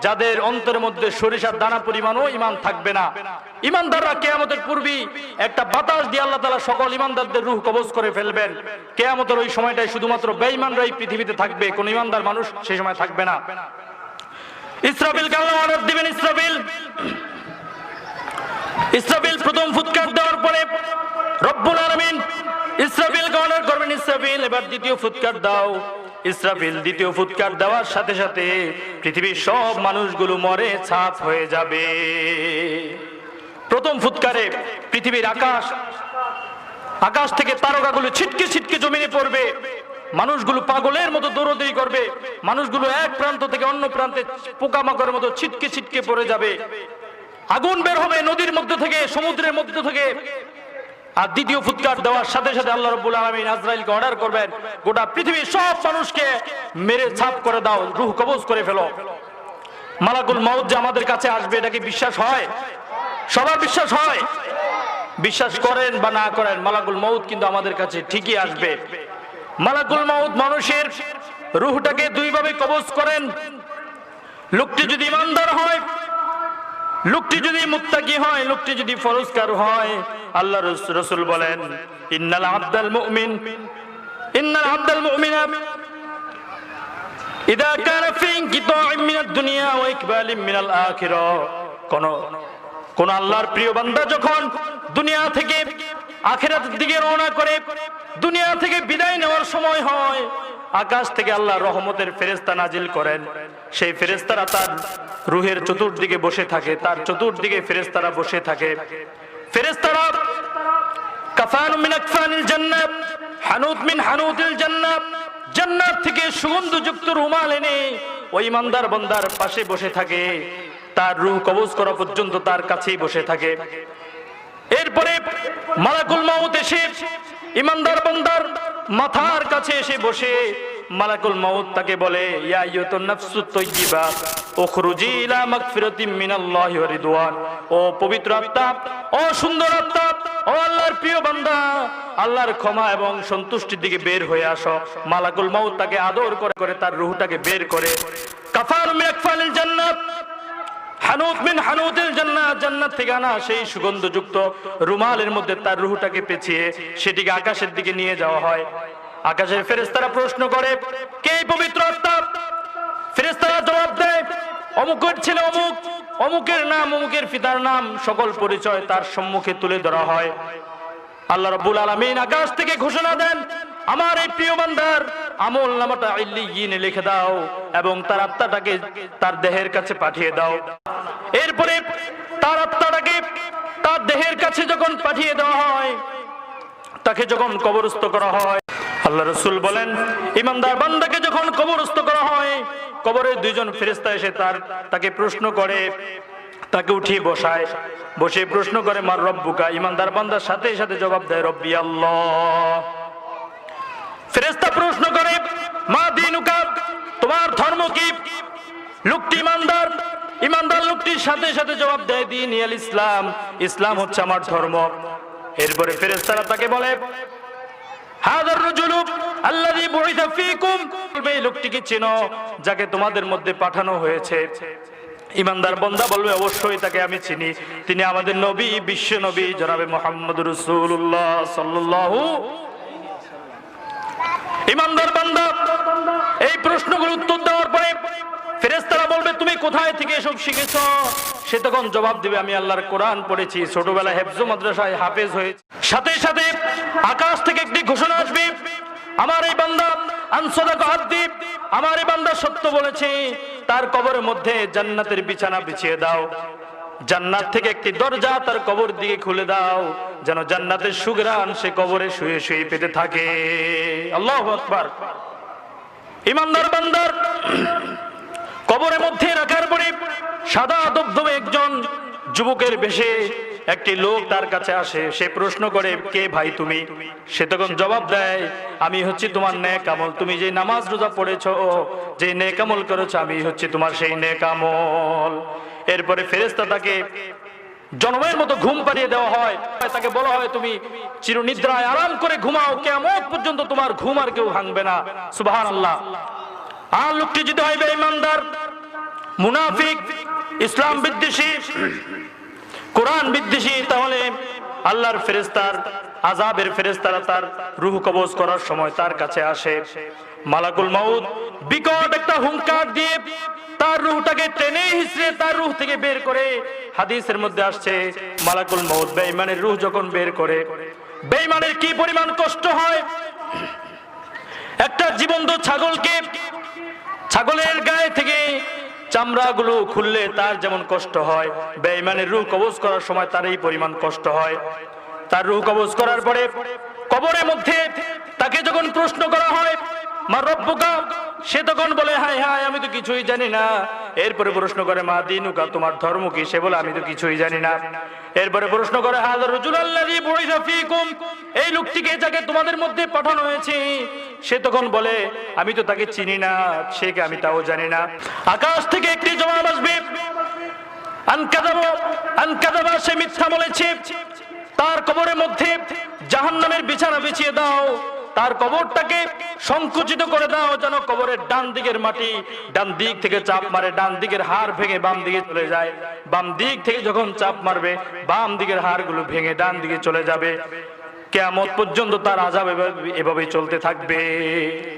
যাদের অন্তরের মধ্যে সরিষার দানা পরিমাণও ঈমান থাকবে না। ঈমানদাররা কিয়ামতের পূর্বেই একটা বাতাস দিয়ে আল্লাহ তাআলা সকল ঈমানদারদের রূহ কবজ করে ফেলবেন। কিয়ামতের ওই সময়টায় শুধুমাত্র বেঈমানরাই পৃথিবীতে থাকবে, কোন ঈমানদার মানুষ সেই সময় থাকবে না। ইসরাফিলকে আল্লাহ অর্ডার দিবেন, ইসরাফিল প্রথম ফুৎকার দেওয়ার পরে রব্বুল আলামিন ইসরাফিলকে অর্ডার করবেন, ইসরাফিল এবার দ্বিতীয় ফুৎকার দাও। ইসরাফিল দ্বিতীয় ফুৎকার দেওয়ার সাথে সাথে পৃথিবীর সব মানুষগুলো মরে ছাপ হয়ে যাবে। প্রথম ফুৎকারে পৃথিবীর আকাশ থেকে তারকাগুলো ছিটকে ছিটকে জমিনে পড়বে, মানুষগুলো পাগলের মতো দৌড়দৌড়ি করবে, মানুষগুলো এক প্রান্ত থেকে অন্য প্রান্তে পোকামাকড়ের মতো ছিটকে ছিটকে পড়ে যাবে, আগুন বের হবে নদীর মধ্য থেকে, সমুদ্রের মধ্য থেকে। আর দ্বিতীয় ফুৎকার দেওয়ার সাথে সাথে আল্লাহ রাব্বুল আলামিন আজরাইলকে অর্ডার করবেন, গোটা পৃথিবীর সব মানুষকে মেরে ছাপ করে দাও, রূহ কবজ করে ফেলো। মালাকুল মউত যে আমাদের কাছে আসবে, এটা কি বিশ্বাস হয়? সবার বিশ্বাস হয়? বিশ্বাস করেন বা না করেন, মালাকুল মউত কিন্তু আমাদের কাছে ঠিকই আসবে। মালাকুল মউত মানুষের রূহটাকে দুই ভাবে কবজ করেন। লোকটি যদি ঈমানদার হয়, লোকটি যদি মুত্তাকি হয়, লোকটি যদি ফরজকার হয়, আল্লাহ রাসূল বলেন ইন্নাল আবদাল মুমিনা ইদা কানা ফি ইনকিতাইম মিনাদ দুনিয়া ওয়া ইকবালিম মিনাল আখিরাহ। কোন আল্লাহর প্রিয় বান্দা যখন দুনিয়া থেকে আখিরাতের দিকে রওনা করে, দুনিয়া থেকে বিদায় নেওয়ার সময় হয়, আকাশ থেকে আল্লাহ রহমতের ফেরেশতা নাজিল করেন। সেই ফেরেশতারা তার রূহের চতুর্দিকে বসে থাকে, তার চতুর্দিকে ফেরেশতারা বসে থাকে। ফেরেশতারা কাফান মিন আকফানিল জান্নাত, হানুত মিন হানুতিল জান্নাত, জান্নাত থেকে সুগন্ধযুক্ত রুমাল এনে ওই ইমানদার বান্দার পাশে বসে থাকে, তার রূহ কবজ করা পর্যন্ত তার কাছেই বসে থাকে। এরপরে মালাকুল মউত এসে ইমানদার বান্দার মাথার কাছে এসে বসে মালাকুল মউত তাকে বলে ইয়া আইয়ুহান নাফসুত তাইয়্যিবা উখরুজি ইলা মাগফিরাতিম মিনাল্লাহি ওয়া রিদওয়ান। ও পবিত্র আত্মা, ও সুন্দর আত্মা, ও আল্লাহর প্রিয় বান্দা, আল্লাহর ক্ষমা এবং সন্তুষ্টির দিকে বের হয়ে আসো। মালাকুল মউত তাকে আদর করে তার রূহটাকে বের করে কাফার মিন আকফালিল জান্নাত, হানুত মিন হানুতিল জান্নাত, জান্নাত থেকে আনা সেই সুগন্ধযুক্ত রুমালের মধ্যে তার রূহটাকে পেঁচিয়ে সেটিকে আকাশের দিকে নিয়ে যাওয়া হয়। আকাশের ফেরেশতারা প্রশ্ন করে কে পবিত্র আত্মা? ফেরেশতারা জবাব দেয় অমুকের ছেলে অমুক, অমুকের নাম, অমুকের পিতার নাম, সকল পরিচয় তার সম্মুখে তুলে ধরা হয়। আল্লাহ রাব্বুল আলামিন আকাশ থেকে ঘোষণা দেন আমার এই প্রিয় বান্দার আমল নামাটা ইল্লিয়িনে লিখে দাও এবং তার আত্মাটাকে তার দেহের কাছে পাঠিয়ে দাও। এরপরে তার আত্মাটাকে তার দেহের কাছে যখন পাঠিয়ে দেওয়া হয়, তাকে যখন কবরস্থ করা হয়, আল্লাহ রাসূল বলেন ইমানদার বান্দাকে যখন কবরস্থ করা হয়, কবরের দুইজন ফেরেশতা এসে তাকে প্রশ্ন করে, তাকে উঠিয়ে বসায়, বসে প্রশ্ন করে মার রব্বুকা। ইমানদার বান্দার সাথে সাথে জবাব দেয় রব্বি আল্লাহ। ফেরেশতা প্রশ্ন করে মা দীনুকা, তোমার ধর্ম কি? লোকটি ইমানদার, ইমানদার লোকটির সাথে সাথে জবাব দেয় দীনি আল ইসলাম, ইসলাম হচ্ছে আমার ধর্ম। এরপরে ফেরেশতারা তাকে বলে হাযার রাজুলু আল্লাযী বুইসা ফীকুম, এই লোকটিকে চেনো যাকে তোমাদের মধ্যে পাঠানো হয়েছে? ইমানদার বান্দা বলবে অবশ্যই তাকে আমি চিনি, তিনি আমাদের নবী, বিশ্ব নবী জনাবে মুহাম্মদুর রাসূলুল্লাহ সাল্লাল্লাহু। ইমানদার বান্দা এই প্রশ্নগুলোর উত্তর দেওয়ার পরে ফেরেশতারা বলবে তুমি কোথায় থেকে এসব শিখেছো? সে তখন জবাব দিবে আমি আল্লাহর কোরআন পড়েছি, ছোটবেলায় হেফজ মাদ্রাসায় হাফেজ হয়েছে। সাথে সাথে আকাশ থেকে একটি ঘোষণা আসবে আমার এই বান্দা আনসাদাকা আব্দি, আমার এই বান্দা সত্য বলেছে, তার কবরের মধ্যে জান্নাতের বিছানা বিছিয়ে দাও, জান্নাত থেকে একটি দরজা তার কবর দিকে খুলে দাও, যেন জান্নাতের সুঘ্রাণ সে কবরে শুয়ে শুয়ে পেতে থাকে। আল্লাহু আকবার। ইমানদার বান্দার কবরের মধ্যে রাখার পরে সাদা দবদবে একজন যুবকের বেশে একটি লোক তার কাছে আসে। সে প্রশ্ন করে কে ভাই তুমি? সে তখন জবাব দেয় আমি হচ্ছি তোমার নেক আমল, তুমি যে নামাজ রোজা পড়েছো, যে নেক আমল করেছো, আমি হচ্ছি তোমার সেই নেক আমল। এরপরে ফেরেশতা তাকে জনমের মতো ঘুম পাড়িয়ে দেওয়া হয়, তাকে বলা হয় তুমি চিরনিদ্রায় আরাম করে ঘুমাও, কিয়ামত পর্যন্ত তোমার ঘুম আর কেউ ভাঙবে না। সুবহানাল্লাহ। আর লোকটি যদি হয় বেঈমানদার, মুনাফিক, ইসলাম বিদ্বেষী, কোরআন বিদ্বেষী, তাহলে আল্লাহর ফেরেশতার, আযাবের ফেরেশতারা তার রূহ কবজ করার সময় তার কাছে আসে। মালাকুল মাউত বিকট একটা হুঙ্কার দিয়ে তার রূহটাকে টেনে হিঁচড়ে তার রূহ থেকে বের করে। হাদিসের মধ্যে আসছে মালাকুল মাউত বেঈমানের রূহ যখন বের করে, বেঈমানের কি পরিমাণ কষ্ট হয়। একটা জীবন্ত ছাগলকে, ছাগলের গায়ে থেকে চামড়াগুলো খুললে তার যেমন কষ্ট হয়, বেঈমানের রূহ কবজ করার সময় তার এই পরিমাণ কষ্ট হয়। তার রূহ কবজ করার পরে কবরের মধ্যে তাকে যখন প্রশ্ন করা হয় মা রব্বুকা, সে তখন বলে হায় হায় আমি তো কিছুই জানি না। এরপরে প্রশ্ন করে মা দীনুকা, তোমার ধর্ম কি? সে বলে আমি তো কিছুই জানি না। এরপরে প্রশ্ন করে হাযার রাজুলাল্লাযী বুইসা ফীকুম, এই লোকটিকে যাকে তোমাদের মধ্যে পাঠানো হয়েছে, সে তখন বলে আমি তো তাকে চিনি না, সে কে আমি তাও জানি না। আকাশ থেকে একটি জবাব আসবে, আনকাযাবা, সে মিথ্যা বলেছে। তার কবরের মধ্যে জাহান্নামের বিছানা বিছিয়ে দাও, তার কবরটাকে সংকুচিত করে দাও, যেন কবরের ডান দিকের মাটি ডান দিক থেকে চাপ মারে, ডান দিকের হাড় ভেঙে বাম দিকে চলে যায়। বাম দিক থেকে যখন চাপ মারবে বাম দিকের হাড়গুলো ভেঙে ডান দিকে চলে যাবে। কিয়ামত পর্যন্ত তার আযাব এভাবেই চলতে থাকবে।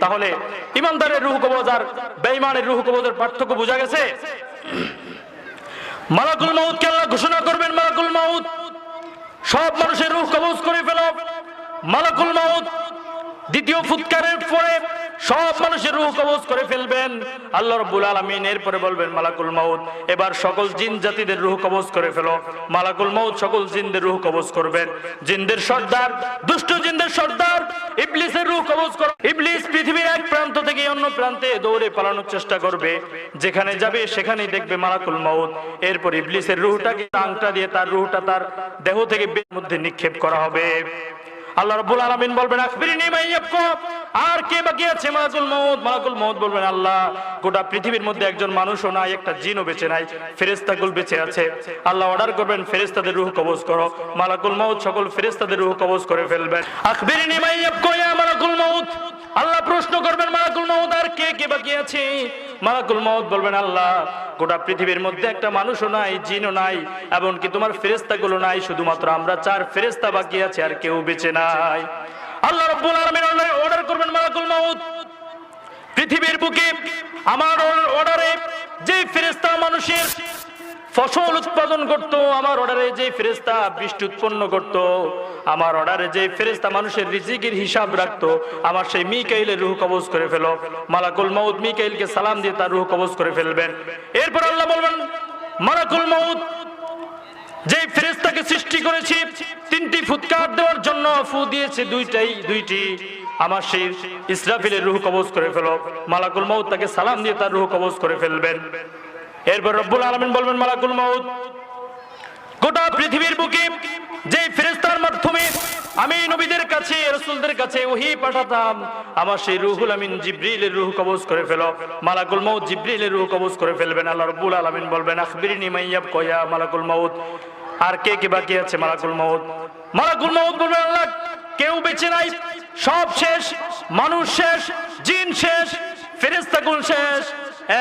তাহলে ঈমানদারের রূহ কবজ আর বেঈমানের রূহ কবজের পার্থক্য বোঝা গেছে। মালাকুল মাউতকে আল্লাহ ঘোষণা করবেন, মালাকুল মাউত সব মানুষের রূহ কবজ করে ফেলো। মালাকুল মাউত দ্বিতীয় ফুৎকারের পরে সব মানুষের রূহ কবজ করে ফেলবেন। আল্লাহ রাব্বুল আলামিন এরপরে বলবেন মালাকুল মাউত এবার সকল জিন জাতিদের রূহ কবজ করে ফেলো। মালাকুল মাউত সকল জিনদের রূহ কবজ করবেন। জিনদের সর্দার, দুষ্ট জিনদের সর্দার ইবলিসের রূহ কবজ করো। ইবলিস পৃথিবীর এক প্রান্ত থেকে অন্য প্রান্তে দৌড়ে পালানোর চেষ্টা করবে, যেখানে যাবে সেখানেই দেখবে মালাকুল মাউত। এরপর ইবলিসের রূহটাকে আংটা দিয়ে তার রূহটা তার দেহ থেকে বের মধ্যে নিক্ষেপ করা হবে। আল্লাহ রাব্বুল আলামিন বলবেন আখবিরনি মা ইয়াবকা, আর কে বাকি আছে? মালাকুল মাউত। মালাকুল মাউত বলবেন আল্লাহ গোটা পৃথিবীর মধ্যে একজন মানুষও নাই, একটা জিনও বেঁচে নাই, ফেরেশতাগুলো বেঁচে আছে। আল্লাহ অর্ডার করবেন ফেরেশতাদের রূহ কবজ করো। মালাকুল মাউত সকল ফেরেশতাদের রূহ কবজ করে ফেলবেন। আখবিরনি মা ইয়াবকা ইয়া মালাকুল মাউত, আল্লাহ প্রশ্ন করবেন মালাকুল মাউত আর কে কে বাকি আছে? মালাকুল মাউত বলবেন আল্লাহ গোটা পৃথিবীর মধ্যে একটা মানুষও নাই, জিনও নাই, এমনকি তোমার ফেরেশতাগুলো নাই, শুধুমাত্র আমরা 4 ফেরেশতা বাকি আছে, আর কেউ বেঁচে নাই। আল্লাহ রাব্বুল আলামিন অর্ডার করবেন মালাকুল মাউত পৃথিবীর বুকে আমার অর্ডারে যে ফেরেশতা মানুষের ফসল উৎপাদন করত, আমার অর্ডারে যে ফেরেশতা বৃষ্টি উৎপন্ন করত, আমার অর্ডারে যে ফেরেশতা মানুষের রিজিকের হিসাব রাখতো, আমার সেই মিকাইলের রূহ কবজ করে ফেলো। মালাকুল মাউত মিকাইলকে সালাম দিয়ে তার রূহ কবজ করে ফেলবেন। এরপর আল্লাহ বলবেন মালাকুল মাউত যে ফেরেশতাকে সৃষ্টি করেছি 3টি ফুৎকার দেওয়ার জন্য ফু দিয়েছে দুইটি, আমার সেই ইসরাফিলের রূহ কবজ করে ফেলো। মালাকুল মাউত তাকে সালাম দিয়ে তার রূহ কবজ করে ফেলবেন। এরপর রব্বুল আলামিন বলবেন মালাকুল মাউত গোটা পৃথিবীর বুকে যে ফেরেশতার মাধ্যমে আমি নবীদের কাছে, রাসূলদের কাছে ওহী পাঠাতাম, আমার সেই রূহুল আমিন জিবরিলের রূহ কবজ করে ফেলো। মালাকুল মাউত জিবরিলের রূহ কবজ করে ফেলবেন। আল্লাহ রাব্বুল আলামিন বলবেন আখবিরনি মা ইয়াবকা ইয়া মালাকুল মাউত, আর কে কে বাকি আছে? মালাকুল মাউত। মালাকুল মাউত বলবেন আল্লাহ কেউ বেঁচে নাই, সব শেষ, মানুষ শেষ, জিন শেষ, ফেরেশতাগুলো শেষ,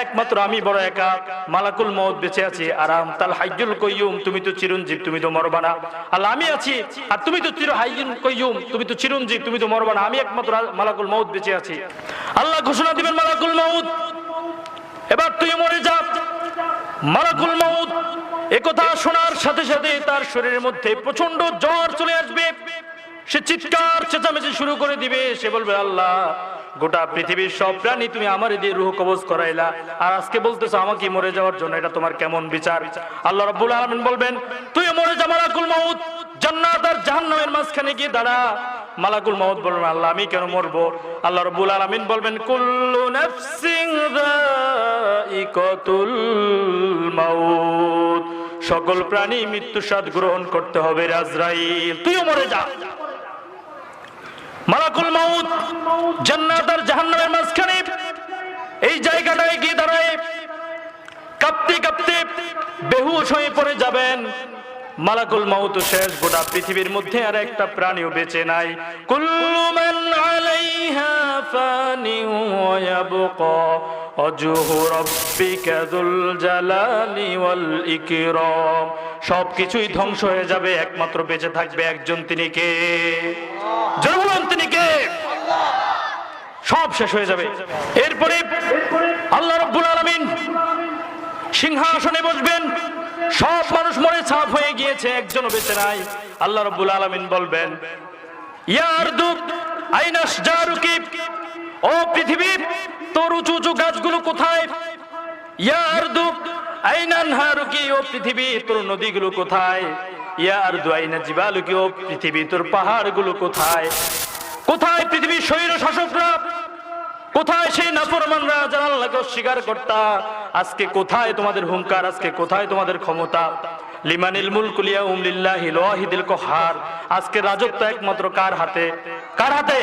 একমাত্র আমি বড় একা মালাকুল মাউত বেঁচে আছি। আরাম তাল হাইয়ুল কাইয়ুম, তুমি তো চিরঞ্জীব, তুমি তো মরবা না। আল্লাহ আমি আছি আর তুমি তো চির হাইয়ুল কাইয়ুম, তুমি তো চিরঞ্জীব, তুমি তো মরবা না, আমি একমাত্র মালাকুল মাউত বেঁচে আছি। আল্লাহ ঘোষণা দিবেন মালাকুল মাউত এবার তুই মরে যা। মালাকুল মাউত একথা শোনার সাথে সাথে তার শরীরের মধ্যে প্রচন্ড জ্বর চলে আসবে, সে চিৎকার চেঁচামেচি শুরু করে দিবে। সে বলবে আল্লাহ গোটা পৃথিবীর সব প্রাণী তুমি আমার দিয়ে রূহ কবজ করাইলা, আর আজকে বলতেছো আমাকে মরে যাওয়ার জন্য, এটা তোমার কেমন বিচার? আল্লাহ রাব্বুল আলামিন বলবেন তুই মরে যা মালাকুল মাউত, জান্নাত আর জাহান্নামের মাঝখানে গিয়ে দাঁড়া। মালাকুল মাউত বলবেন আল্লাহ আমি কেন মরবো? আল্লাহ রাব্বুল আলামিন বলবেন কুল্লু নাফসিন যায়িকাতুল মাউত, সকল প্রাণী মৃত্যু স্বাদ গ্রহণ করতে হবে রে আজরাইল, তুইও মরে যা। মালাকুল মাউত জান্নাত আর জাহান্নামের মাঝখানে এই জায়গাটায় গিয়ে দাঁড়ায় কাঁপতে কাঁপতে বেহুশ হয়ে পড়ে যাবেন। মালাকুল মাউত শেষ, গোটা পৃথিবীর মধ্যে আর একটা প্রাণীও বেঁচে নাই। কুল্লু মান আলাইহা ফানি ওয়া ইয়াবকা ওয়াজহু রাব্বিকা যুল জালালি ওয়াল ইকরাম। সবকিছুই ধ্বংস হয়ে যাবে, একমাত্র বেঁচে থাকবে একজন, তিনি কে? জোরে বলুন, তিনি কে? সব শেষ হয়ে যাবে। এরপরে আল্লাহ রাব্বুল আলামিন সিংহাসনে বসবেন, সব মানুষ মরে ছাপ হয়ে গিয়েছে, একজনও বেঁচে নাই। আল্লাহ রাব্বুল আলামিন বলবেন, ইয়া আরদু আইনা আশজারুকি, ও পৃথিবী তোর উঁচু উঁচু গাছগুলো কোথায়? ইয়া আরদু আইনা আনহারুকি, ও পৃথিবী তোর নদীগুলো কোথায়? ইয়া আরদু আইনা জিবালুকি, ও পৃথিবী তোর পাহাড়গুলো কোথায়? কোথায় পৃথিবীর স্বৈর শাসকরা? কোথায় সেই নাফরমানরা যারা আল্লাহকে অস্বীকার করতা? আজকে কোথায় তোমাদের হুঙ্কার? আজকে কোথায় তোমাদের ক্ষমতা? লিমানিল মুলকুল ইয়াউম লিল্লাহিল ওয়াহিদিল কাহ্হার। আজকে রাজত্ব একমাত্র কার হাতে? কার হাতে?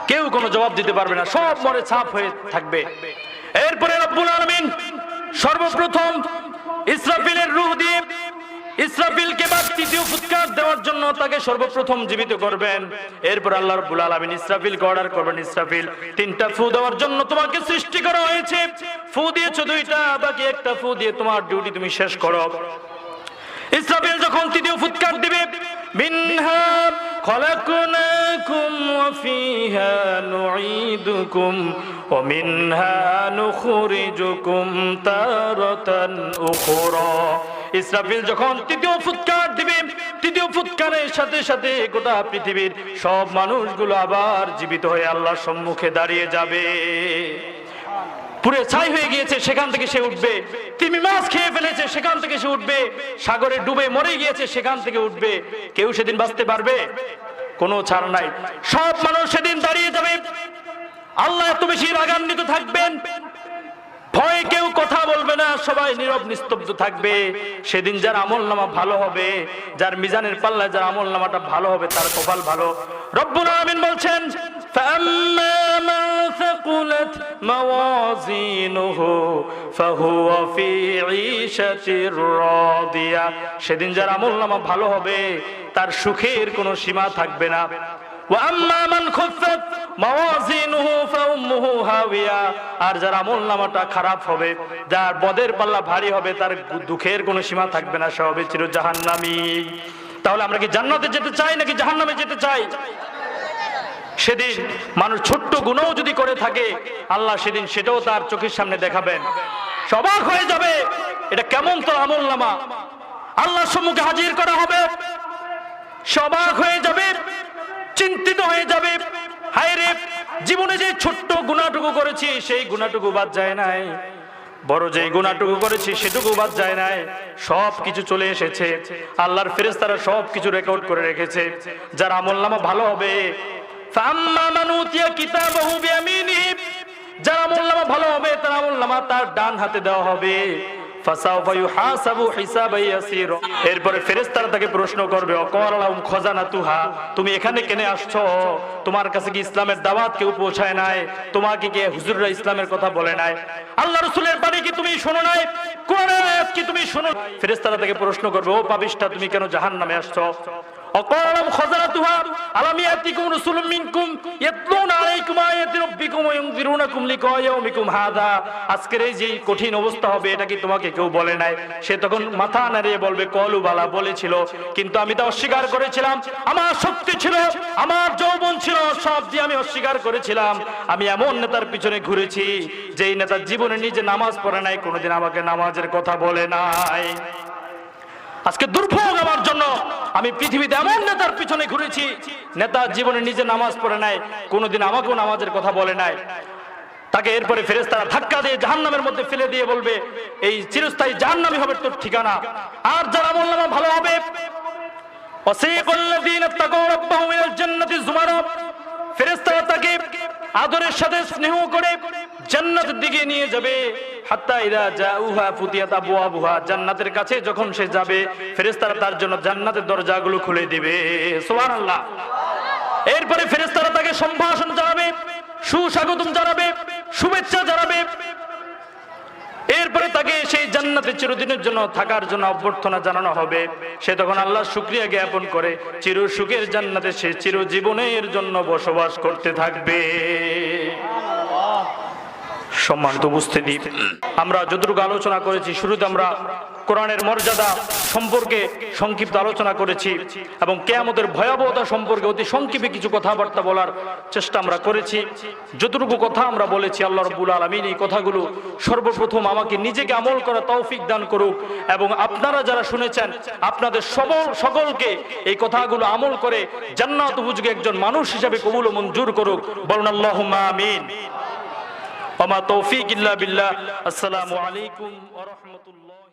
কেউ কোনো জবাব দিতে পারবে না, সব মরে ছাপ হয়ে থাকবে। এরপরে রব্বুল আলামিন সর্বপ্রথম ইসরাফিলের রূহ দিয়ে ইসরাফিলকে বা তৃতীয় ফুৎকার দেওয়ার জন্য তাকে সর্বপ্রথম জীবিত করবেন। এরপর আল্লাহ রাব্বুল আলামিন ইসরাফিলকে অর্ডার করবেন, ইসরাফিল তিনটা ফু দেওয়ার জন্য তোমাকে সৃষ্টি করা হয়েছে, ফু দিয়েছো দুইটা, বাকি একটা ফু দিয়ে তোমার ডিউটি তুমি শেষ করো। ইসরাফিল যখন তৃতীয় ফুৎকার দিবে, মিনহা খলাকনাকুম ওয়া ফিহা নুঈদুকুম ওয়া মিনহা নুখরিজুকুম তারাতান উখরা। ইসরাফিল যখন তৃতীয় ফুৎকার দিবে, তৃতীয় ফুৎকারের সাথে সাথে গোটা পৃথিবীর সব মানুষগুলো আবার জীবিত হয়ে আল্লাহর সম্মুখে দাঁড়িয়ে যাবে। পুরে ছাই হয়ে গিয়েছে, সেখান থেকে সে উঠবে। তিমি মাছ খেয়ে ফেলেছে, সেখান থেকে সে উঠবে। সাগরে ডুবে মরে গিয়েছে, সেখান থেকে উঠবে। কেউ সেদিন বাঁচতে পারবে? কোনো ছাড় নাই। সব মানুষ সেদিন দাঁড়িয়ে যাবে। আল্লাহ এত বেশি রাগান্বিত থাকবেন, ভয়ে কেউ কথা বলবে না, সবাই নীরব নিস্তব্ধ থাকবে। সেদিন যার আমলনামা ভালো হবে, যার মিজানের পাল্লায় যার আমলনামাটা ভালো হবে, তার কপাল ভালো। রব্বুল আলামিন বলছেন, فَأَمَّا مَنْ ثَقُلَتْ مَوَازِينُهُ فَهُوَ فِي عِيشَةٍ رَاضِيَةٍ। সেদিন যার আমলনামা ভালো হবে, তার সুখের কোনো সীমা থাকবে না। وَأَمَّا مَنْ خَفَّتْ مَوَازِينُهُ فَأُمُّهُ هَاوِيَةٌ। আর যার আমলনামাটা খারাপ হবে, যার বদের পাল্লা ভারী হবে, তার দুঃখের কোনো সীমা থাকবে না, সে হবে চির জাহান্নামী। তাহলে আমরা কি জান্নাতে যেতে চাই নাকি জাহান্নামে যেতে চাই? সেদিন মানুষ ছোট্ট গুনাহও যদি করে থাকে, আল্লাহ সেদিন সেটাও তার চোখের সামনে দেখাবেন। অবাক হয়ে যাবে, এটা কেমন তোর আমলনামা? আল্লাহর সম্মুখে হাজির করা হবে, অবাক হয়ে যাবে, চিন্তিত হয়ে যাবে। হায় রে, জীবনে যে ছোট্ট গুনাহটুকু করেছি, সেই গুনাহটুকু বাদ যায় নাই, বড় যে গুনাহটুকু করেছি সেটুকু বাদ যায় নাই, সব কিছু চলে এসেছে। আল্লাহর ফেরেশতারা সব কিছু রেকর্ড করে রেখেছে। যার আমলনামা ভালো হবে, ফাম্মা মান উতিয়া কিতাবাহু বিয়ামিনিহি, যার আমলনামা ভালো হবে, তার আমলনামা তার ডান হাতে দেওয়া হবে। ফাসাউফা ইউহাসাবু হিসাবান ইয়াসীরা। এরপরে ফেরেশতারা তাকে প্রশ্ন করবে, ওয়াকালা লাহুম খাজানাতুহা, তুমি এখানে কেন আসছো? তোমার কাছে কি ইসলামের দাওয়াত কেউ পৌঁছায় নাই? তোমাকে কি হুজুররা ইসলামের কথা বলে নাই? আল্লাহ রাসূলের বাণী কি তুমি শোনো নাই? কোরআনের আয়াত কি তুমি শোনো? ফেরেশতারা তাকে প্রশ্ন করবে, ও পাপিষ্ঠা, তুমি কেন জাহান্নামে আসছো? অকালাম খাজানাতুহা আলাম ইয়াতিকুম রাসূলুম মিনকুম ইয়াতলুনা আলাইকুম আয়াতি রাব্বিকুম ওয়া ইউনযিরুনাকুম লিকা ইয়াউমিকুম হাযা। আজকের এই যে কঠিন অবস্থা হবে, এটা কি তোমাকে কেউ বলে নাই? সে তখন মাথা নাড়িয়ে বলবে, কলু বালা, বলেছিল, কিন্তু আমি তা অস্বীকার করেছিলাম। আমার শক্তি ছিল, আমার যৌবন ছিল, সব দিয়ে আমি অস্বীকার করেছিলাম। আমি এমন নেতার পিছনে ঘুরেছি, যেই নেতা জীবনে নিজে নামাজ পড়ে নাই, কোনোদিন আমাকে নামাজের কথা বলে নাই। আজকে দুর্ভোগ আমার জন্য, আমি পৃথিবীতে এমন নেতার পিছনে ঘুরেছি, নেতা জীবনে নিজে নামাজ পড়ে নাই, কোনোদিন আমাকেও নামাজের কথা বলে নাই। তাকে এরপরে ফেরেশতারা ধাক্কা দিয়ে জাহান্নামের মধ্যে ফেলে দিয়ে বলবে, এই চিরস্থায়ী জাহান্নামী হবে তোর ঠিকানা। আর যার আমলনামা ভালো হবে, ওয়াসিকাল্লাযীনা তাকাউ রাব্বাহুম ইলাল জান্নাতি যুমারা, ফেরেশতারা তাকে আদরের সাথে স্নেহ করে জান্নাতের দিকে নিয়ে যাবে। হাত্তা ইযা জাউহা ফুতিয়াত আবওয়াবুহা, জান্নাতের কাছে যখন সে যাবে, ফেরেশতারা তার জন্য জান্নাতের দরজাগুলো খুলে দিবে। সুবহানাল্লাহ। এরপরে ফেরেশতারা তাকে সম্ভাষণ জানাবে, সুস্বাগতম জানাবে, শুভেচ্ছা জানাবে। এরপরে তাকে সেই জান্নাতে চিরদিনের জন্য থাকার জন্য অভ্যর্থনা জানানো হবে। সে তখন আল্লাহর শুকরিয়া জ্ঞাপন করে চির সুখের জান্নাতে সে চিরজীবনের জন্য বসবাস করতে থাকবে। সম্মানিত উপস্থিতি, আমরা যতটুকু আলোচনা করেছি, শুরুতে আমরা কোরআনের মর্যাদা সম্পর্কে সংক্ষিপ্ত আলোচনা করেছি এবং কিয়ামতের ভয়াবহতা সম্পর্কে অতি সংক্ষেপে কিছু কথাবার্তা বলার চেষ্টা আমরা করেছি। যতটুকু কথা আমরা বলেছি, আল্লাহ রাব্বুল আলামিন এই কথাগুলো সর্বপ্রথম আমাকে নিজেকে আমল করা তৌফিক দান করুক এবং আপনারা যারা শুনেছেন আপনাদের সকলকে এই কথাগুলো আমল করে জান্নাত উপযোগী একজন মানুষ হিসেবে কবুল ও মঞ্জুর করুক। বলুন আল্লাহুম্মা আমিন। ওয়া মা তৌফিক ইল্লা বিল্লাহ। আসসালামু আলাইকুম ওয়া রাহমাতুল্লাহ।